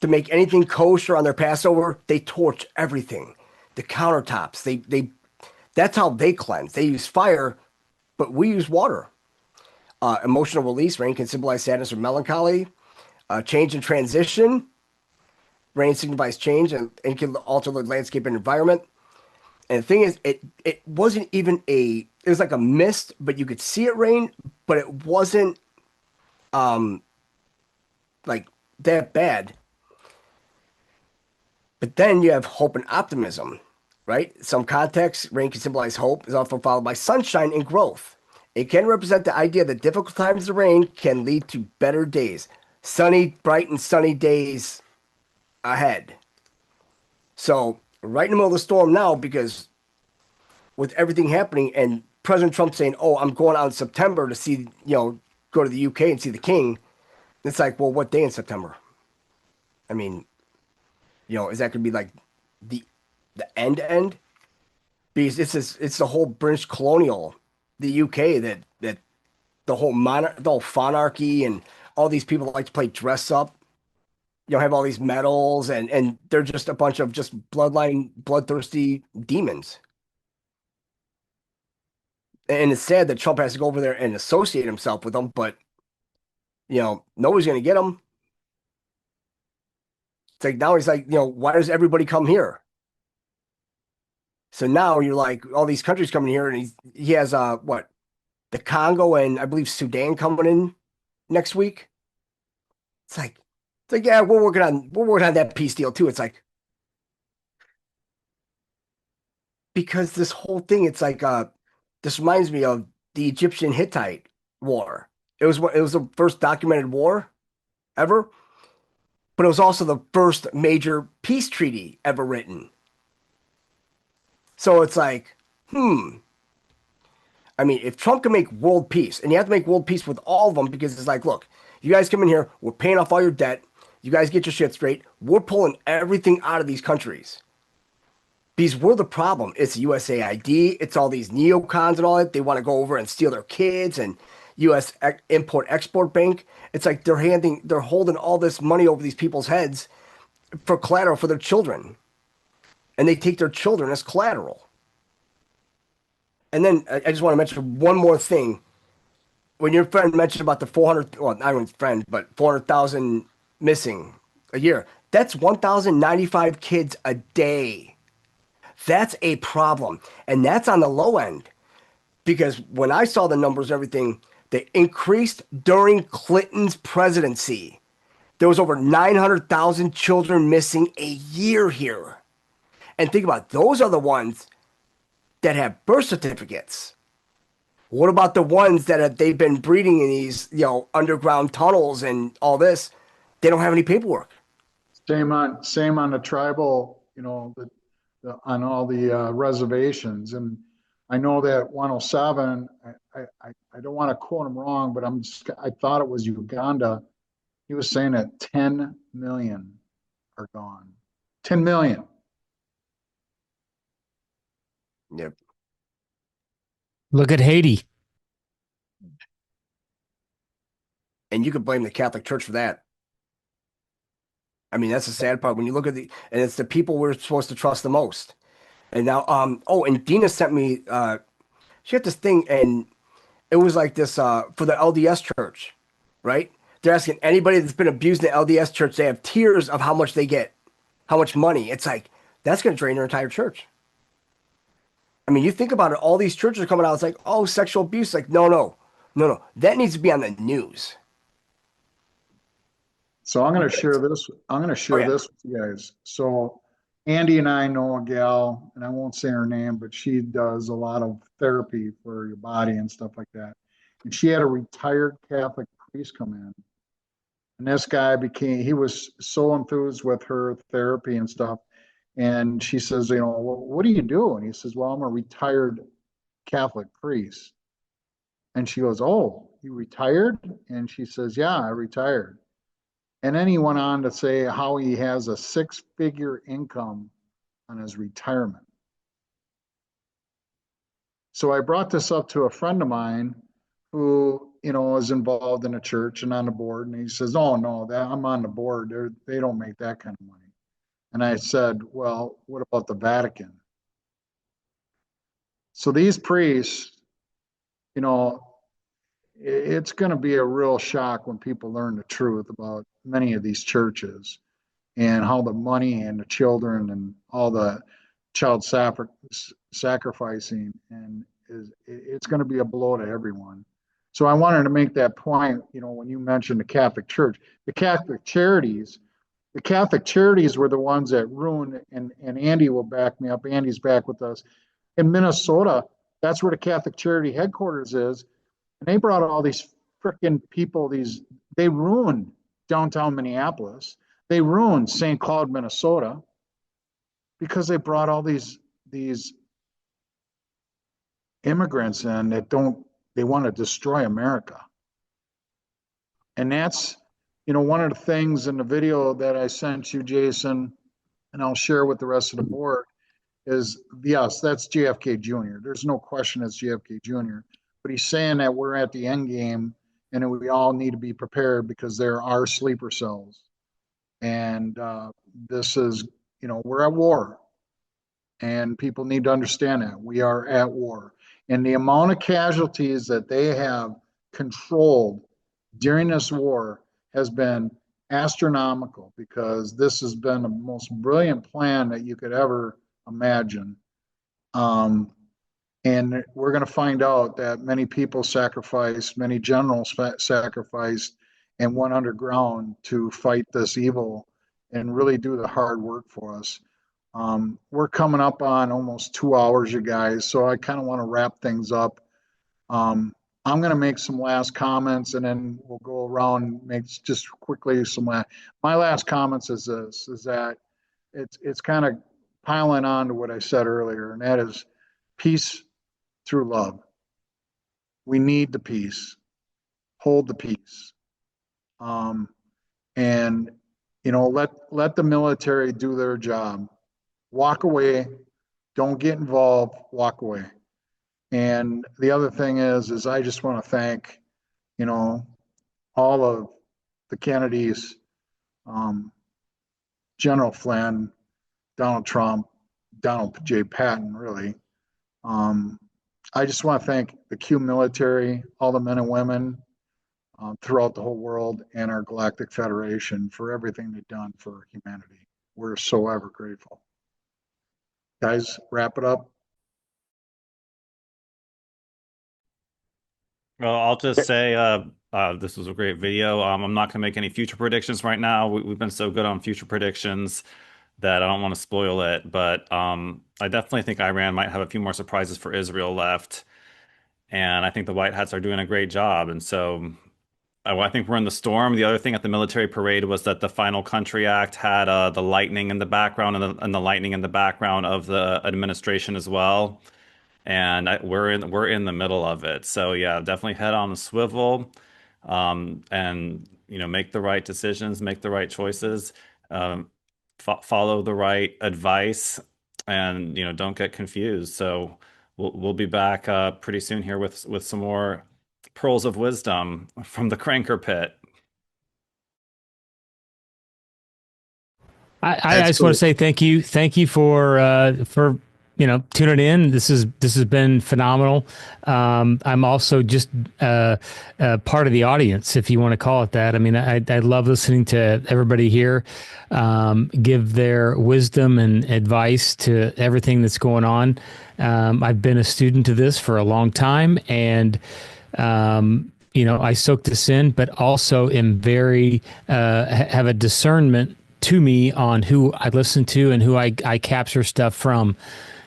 To make anything kosher on their Passover, they torch everything. The countertops, that's how they cleanse. They use fire, but we use water. Emotional release. Rain can symbolize sadness or melancholy. change and transition. Rain signifies change and can alter the landscape and environment. And the thing is, it wasn't even it was like a mist, but you could see it rain, but it wasn't like that bad. But then you have hope and optimism, right? Some context, rain can symbolize hope, is often followed by sunshine and growth. It can represent the idea that difficult times of rain can lead to better days, sunny, bright, and sunny days ahead. So, right in the middle of the storm now, because with everything happening and President Trump saying, "Oh, I'm going out in September to see, go to the UK and see the king." It's like, well, what day in September? I mean, is that going to be like the end? Because it's the whole British colonial, the UK that the whole monarchy and all these people that like to play dress up, have all these medals and they're just a bunch of just bloodthirsty demons. And it's sad that Trump has to go over there and associate himself with them, but nobody's going to get him. It's like now he's like, why does everybody come here? So now you're like, all these countries coming here, and he has the Congo and I believe Sudan coming in next week. It's like yeah, we're working on that peace deal too. It's like, because this whole thing, it's like this reminds me of the Egyptian Hittite war. It was the first documented war ever, but it was also the first major peace treaty ever written. So it's like, I mean, if Trump can make world peace, and you have to make world peace with all of them, because it's like, look, you guys come in here, we're paying off all your debt, you guys get your shit straight, we're pulling everything out of these countries. Because we're the problem. It's USAID, it's all these neocons and all that. They want to go over and steal their kids, and U.S. Import-Export Bank. It's like they're holding all this money over these people's heads for collateral for their children. And they take their children as collateral. And then I just want to mention one more thing. When your friend mentioned about the 400, well, not even friend, but 400,000 missing a year, that's 1,095 kids a day. That's a problem. And that's on the low end. Because when I saw the numbers and everything, they increased during Clinton's presidency. There was over 900,000 children missing a year here. And think about it, those are the ones that have birth certificates. What about the ones that they've been breeding in these, underground tunnels and all this? They don't have any paperwork. Same on the tribal, on all the reservations. And I know that 107, I don't want to quote him wrong, but I thought it was Uganda. He was saying that 10 million are gone. 10 million. Yep. Look at Haiti. And you could blame the Catholic Church for that. I mean, that's the sad part. When you look at and it's the people we're supposed to trust the most. And now, and Dina sent me, she had this thing, and it was like this for the LDS Church, right? They're asking anybody that's been abused in the LDS Church, they have tiers of how much they get, how much money. It's like, that's going to drain their entire church. I mean, you think about it, all these churches are coming out, it's like, oh, sexual abuse. Like, no. That needs to be on the news. So I'm going to share this. This with you guys. So Andy and I know a gal, and I won't say her name, but she does a lot of therapy for your body and stuff like that. And she had a retired Catholic priest come in. And this guy he was so enthused with her therapy and stuff. And she says, well, what do you do? And he says, well, I'm a retired Catholic priest. And she goes, oh, you retired? And she says, yeah, I retired. And then he went on to say how he has a 6-figure income on his retirement. So I brought this up to a friend of mine who, is involved in a church and on the board. And he says, oh, no, I'm on the board. They don't make that kind of money. And I said, well, what about the Vatican? So these priests, it's going to be a real shock when people learn the truth about many of these churches, and how the money and the children and all the child sacrificing, and it's going to be a blow to everyone. So I wanted to make that point. When you mentioned the Catholic Church, the Catholic charities were the ones that ruined, and Andy will back me up. Andy's back with us in Minnesota. That's where the Catholic Charity headquarters is, and they brought all these freaking people. They ruined downtown Minneapolis. They ruined St. Cloud, Minnesota, because they brought all these immigrants in they want to destroy America. And that's, one of the things in the video that I sent you, Jason, and I'll share with the rest of the board, is, yes, that's JFK Jr. There's no question it's JFK Jr. But he's saying that we're at the end game and we all need to be prepared because there are sleeper cells. And this is, we're at war. And people need to understand that. We are at war. And the amount of casualties that they have controlled during this war has been astronomical, because this has been the most brilliant plan that you could ever imagine. And we're going to find out that many people sacrificed, many generals sacrificed and went underground to fight this evil and really do the hard work for us. We're coming up on almost 2 hours, you guys, so I kind of want to wrap things up. I'm going to make some last comments, and then we'll go around and make just quickly my last comments is this, is that it's kind of piling on to what I said earlier, and that is peace through love. We need the peace. Hold the peace. And, let the military do their job. Walk away. Don't get involved. Walk away. And the other thing is I just want to thank, all of the Kennedys, General Flynn, Donald Trump, Donald J. Patton, really. I just want to thank the Q military, all the men and women throughout the whole world, and our Galactic Federation for everything they've done for humanity. We're so ever grateful. Guys, wrap it up. Well, I'll just say this was a great video. I'm not going to make any future predictions right now. We've been so good on future predictions that I don't want to spoil it. But I definitely think Iran might have a few more surprises for Israel left. And I think the White Hats are doing a great job. And so I think we're in the storm. The other thing at the military parade was that the Final Country Act had the lightning in the background, and the lightning in the background of the administration as well. And we're in the middle of it. So yeah, definitely head on the swivel, and make the right decisions, make the right choices, follow the right advice, and don't get confused. So we'll be back pretty soon here with some more pearls of wisdom from the Qranker pit. I just want to say thank you for tuning in. This has been phenomenal. I'm also just part of the audience, if you want to call it that. I mean, I love listening to everybody here give their wisdom and advice to everything that's going on. I've been a student of this for a long time, and I soak this in, but also am very have a discernment to me on who I listen to and who I capture stuff from.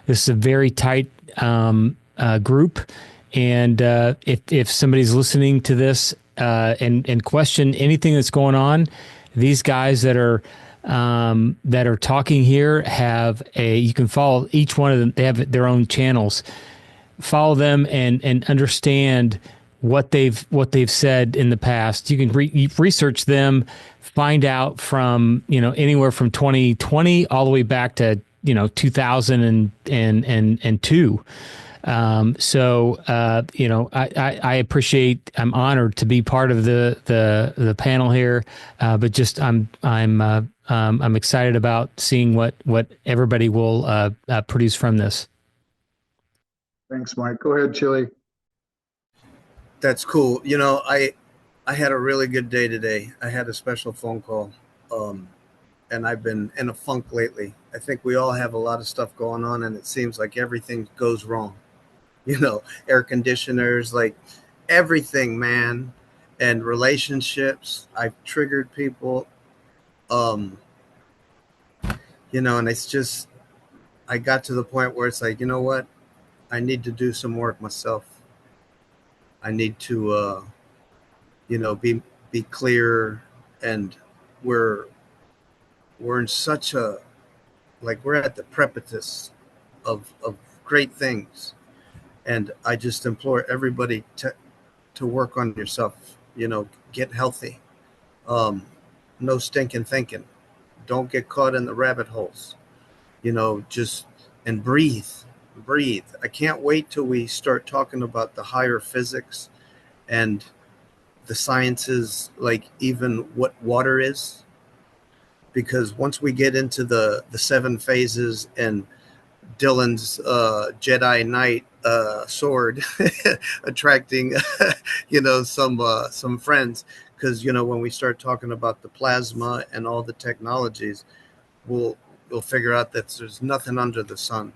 This is a very tight group, and if somebody's listening to this and question anything that's going on, these guys that are talking here you can follow each one of them. They have their own channels. Follow them and understand what they've said in the past. You can research them, find out from anywhere from 2020 all the way back to 2002. I appreciate. I'm honored to be part of the panel here, but just I'm excited about seeing what everybody will produce from this. Thanks, Mike. Go ahead, Chili. That's cool. I had a really good day today. I had a special phone call, and I've been in a funk lately. I think we all have a lot of stuff going on, and it seems like everything goes wrong. Air conditioners, like everything, man, and relationships. I've triggered people, um, and it's just, I got to the point where it's like, you know what? I need to do some work myself. I need to, be clear, and we're we're in such a, like, we're at the precipice of great things, and I just implore everybody to work on yourself. Get healthy. No stinking thinking. Don't get caught in the rabbit holes. Just, and breathe. I can't wait till we start talking about the higher physics and the sciences, like even what water is, because once we get into the seven phases and Dylan's Jedi Knight sword attracting some friends, because when we start talking about the plasma and all the technologies, we'll figure out that there's nothing under the sun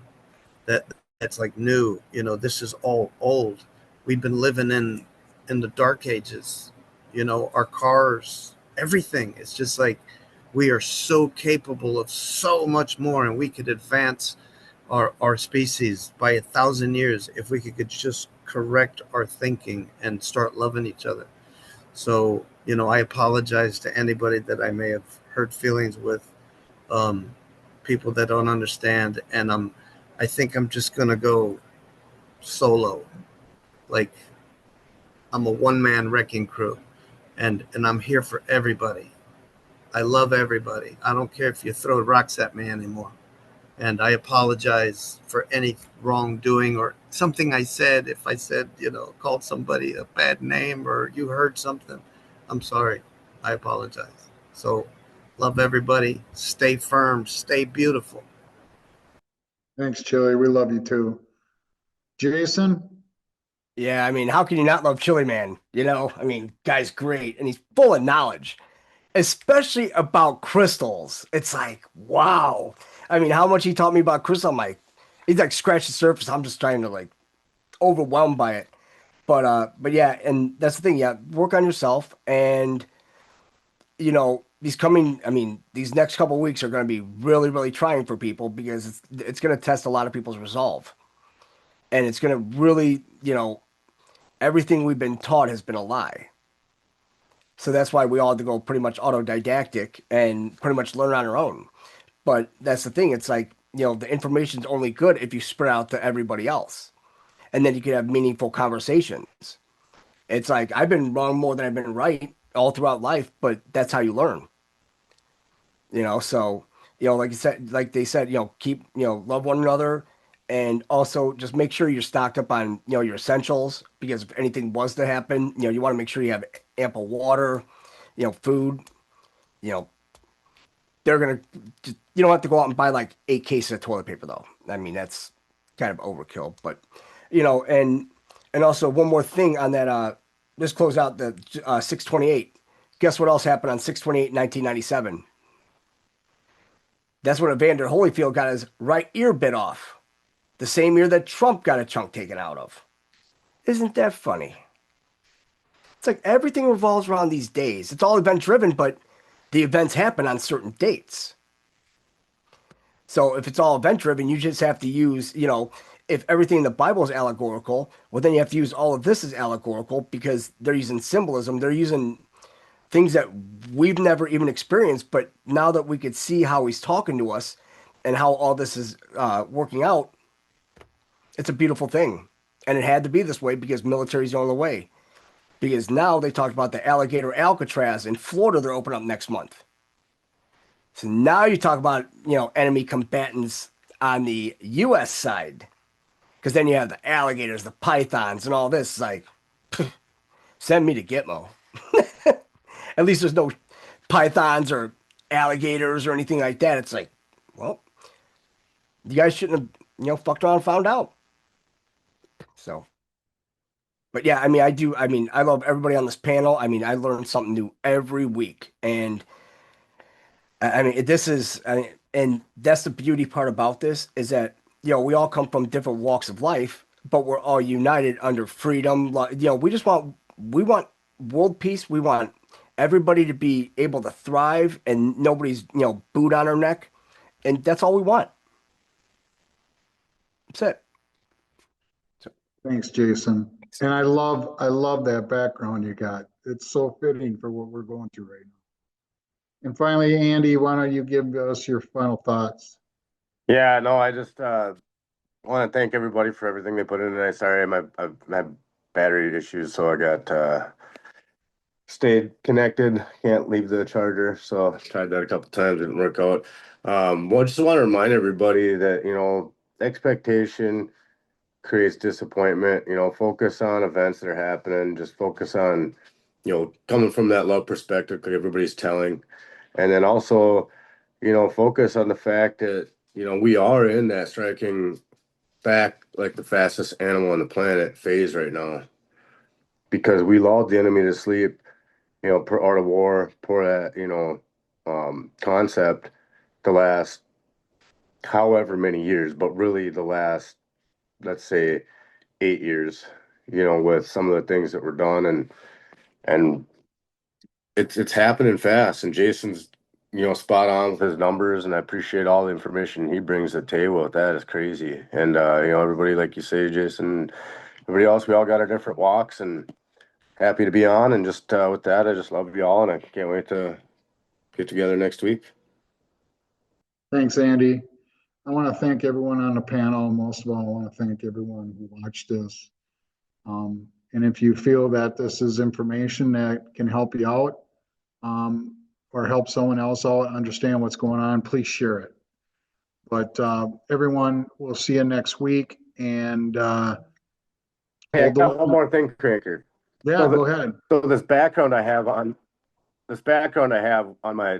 that's like new. This is all old. We've been living in the dark ages. Our cars, everything. It's just like we are so capable of so much more, and we could advance our species by 1,000 years if we could just correct our thinking and start loving each other. So, I apologize to anybody that I may have hurt feelings with, people that don't understand. And I think I'm just going to go solo. Like, I'm a one-man wrecking crew, and I'm here for everybody. I love everybody. I don't care if you throw rocks at me anymore. And I apologize for any wrongdoing or something I said. If I said, called somebody a bad name or you heard something, I'm sorry. I apologize. So, love everybody. Stay firm. Stay beautiful. Thanks, Chili. We love you too. Jason? Yeah, I mean, how can you not love Chili Man? Guy's great, and he's full of knowledge, especially about crystals. It's like, wow. I mean, how much he taught me about crystal, I'm like, he's like scratched the surface. I'm just trying to like overwhelmed by it. But yeah, and that's the thing. Yeah, work on yourself, and these next couple of weeks are going to be really, really trying for people, because it's going to test a lot of people's resolve, and it's going to really, everything we've been taught has been a lie. So that's why we all had to go pretty much autodidactic and pretty much learn on our own. But that's the thing. It's like, the information's only good if you spread out to everybody else. And then you can have meaningful conversations. It's like, I've been wrong more than I've been right all throughout life, but that's how you learn. So, like you said, like they said, keep, love one another, and also just make sure you're stocked up on, your essentials, because if anything was to happen, you want to make sure you have ample water, food, they're going to, you don't have to go out and buy like 8 cases of toilet paper though. I mean, that's kind of overkill, but, and also one more thing on that, let's close out the 628. Guess what else happened on 6/28/1997? That's when Evander Holyfield got his right ear bit off. The same ear that Trump got a chunk taken out of. Isn't that funny? It's like everything revolves around these days. It's all event driven, but the events happen on certain dates. So if it's all event driven, you just have to use, if everything in the Bible is allegorical, well, then you have to use all of this as allegorical, because they're using symbolism. They're using things that we've never even experienced. But now that we could see how he's talking to us and how all this is working out, it's a beautiful thing. And it had to be this way because military's the only way. Because now they talked about the alligator Alcatraz in Florida they're opening up next month. So now you talk about, enemy combatants on the U.S. side. Because then you have the alligators, the pythons, and all this. It's like, send me to Gitmo. At least there's no pythons or alligators or anything like that. It's like, well, you guys shouldn't have, fucked around and found out. So, But yeah, I mean, I do. I mean, I love everybody on this panel. I mean, I learn something new every week, and I mean, and that's the beauty part about this is that we all come from different walks of life, but we're all united under freedom. We want world peace. We want everybody to be able to thrive, and nobody's boot on our neck, and that's all we want. That's it. Thanks, Jason. And I love that background you got. It's so fitting for what we're going through right now. And finally, Andy, why don't you give us your final thoughts? Yeah, no, I just want to thank everybody for everything they put in today. Sorry, I've had battery issues, so I got stayed connected. Can't leave the charger, so I tried that a couple times, didn't work out. Well, I just want to remind everybody that expectation creates disappointment. Focus on events that are happening. Just focus on coming from that love perspective, like everybody's telling, and then also focus on the fact that we are in that striking back like the fastest animal on the planet phase right now, because we lulled the enemy to sleep, per art of war, per that concept, the last however many years, but really the last, let's say, 8 years, with some of the things that were done, and it's happening fast. And Jason's spot on with his numbers, and I appreciate all the information he brings to the table. That is crazy. And everybody, like you say, Jason, everybody else, we all got our different walks, and happy to be on. And just with that, I just love you all, and I can't wait to get together next week. Thanks, Andy. I want to thank everyone on the panel. Most of all, I want to thank everyone who watched this. And if you feel that this is information that can help you out, or help someone else out understand what's going on, please share it. But everyone, we'll see you next week. And Hey, I got one more thing, Qranker. Yeah, go ahead. So this background I have on my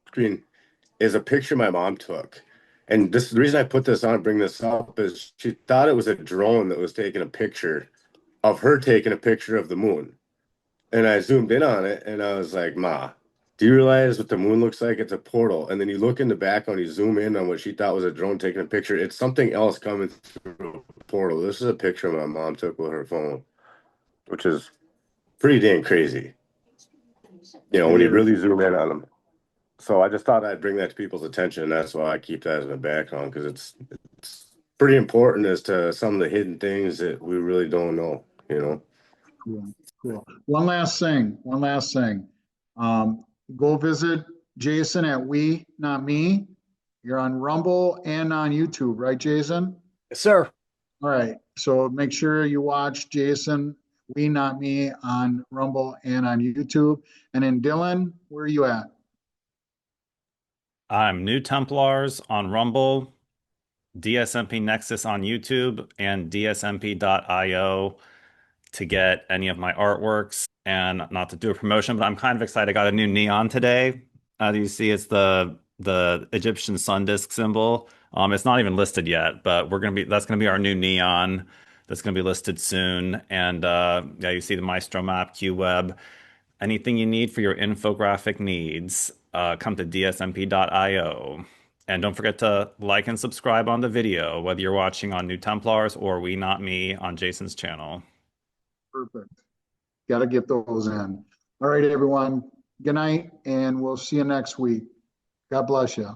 screen is a picture my mom took. And the reason I put this on, bring this up, is she thought it was a drone that was taking a picture of her taking a picture of the moon. And I zoomed in on it, and I was like, Ma, do you realize what the moon looks like? It's a portal. And then you look in the background, you zoom in on what she thought was a drone taking a picture. It's something else coming through a portal. This is a picture my mom took with her phone, which is pretty dang crazy, when you really zoom in on them. So I just thought I'd bring that to people's attention. And that's why I keep that in the background, because it's pretty important as to some of the hidden things that we really don't know, Cool. One last thing. Go visit Jason at We Not Me. You're on Rumble and on YouTube, right, Jason? Yes, sir. All right. So make sure you watch Jason, We Not Me, on Rumble and on YouTube. And then Dylan, where are you at? I'm New Templars on Rumble, D.S.M.P Nexus on YouTube, and dsmp.io to get any of my artworks. And not to do a promotion, but I'm kind of excited. I got a new neon today. As you see, it's the Egyptian sun disk symbol. It's not even listed yet, but that's gonna be our new neon. That's gonna be listed soon. And yeah, you see the Maestro Map, QWeb. Anything you need for your infographic needs, come to dsmp.io. And don't forget to like and subscribe on the video, whether you're watching on New Templars or We Not Me on Jason's channel. Perfect. Got to get those in. All right, everyone. Good night, and we'll see you next week. God bless you.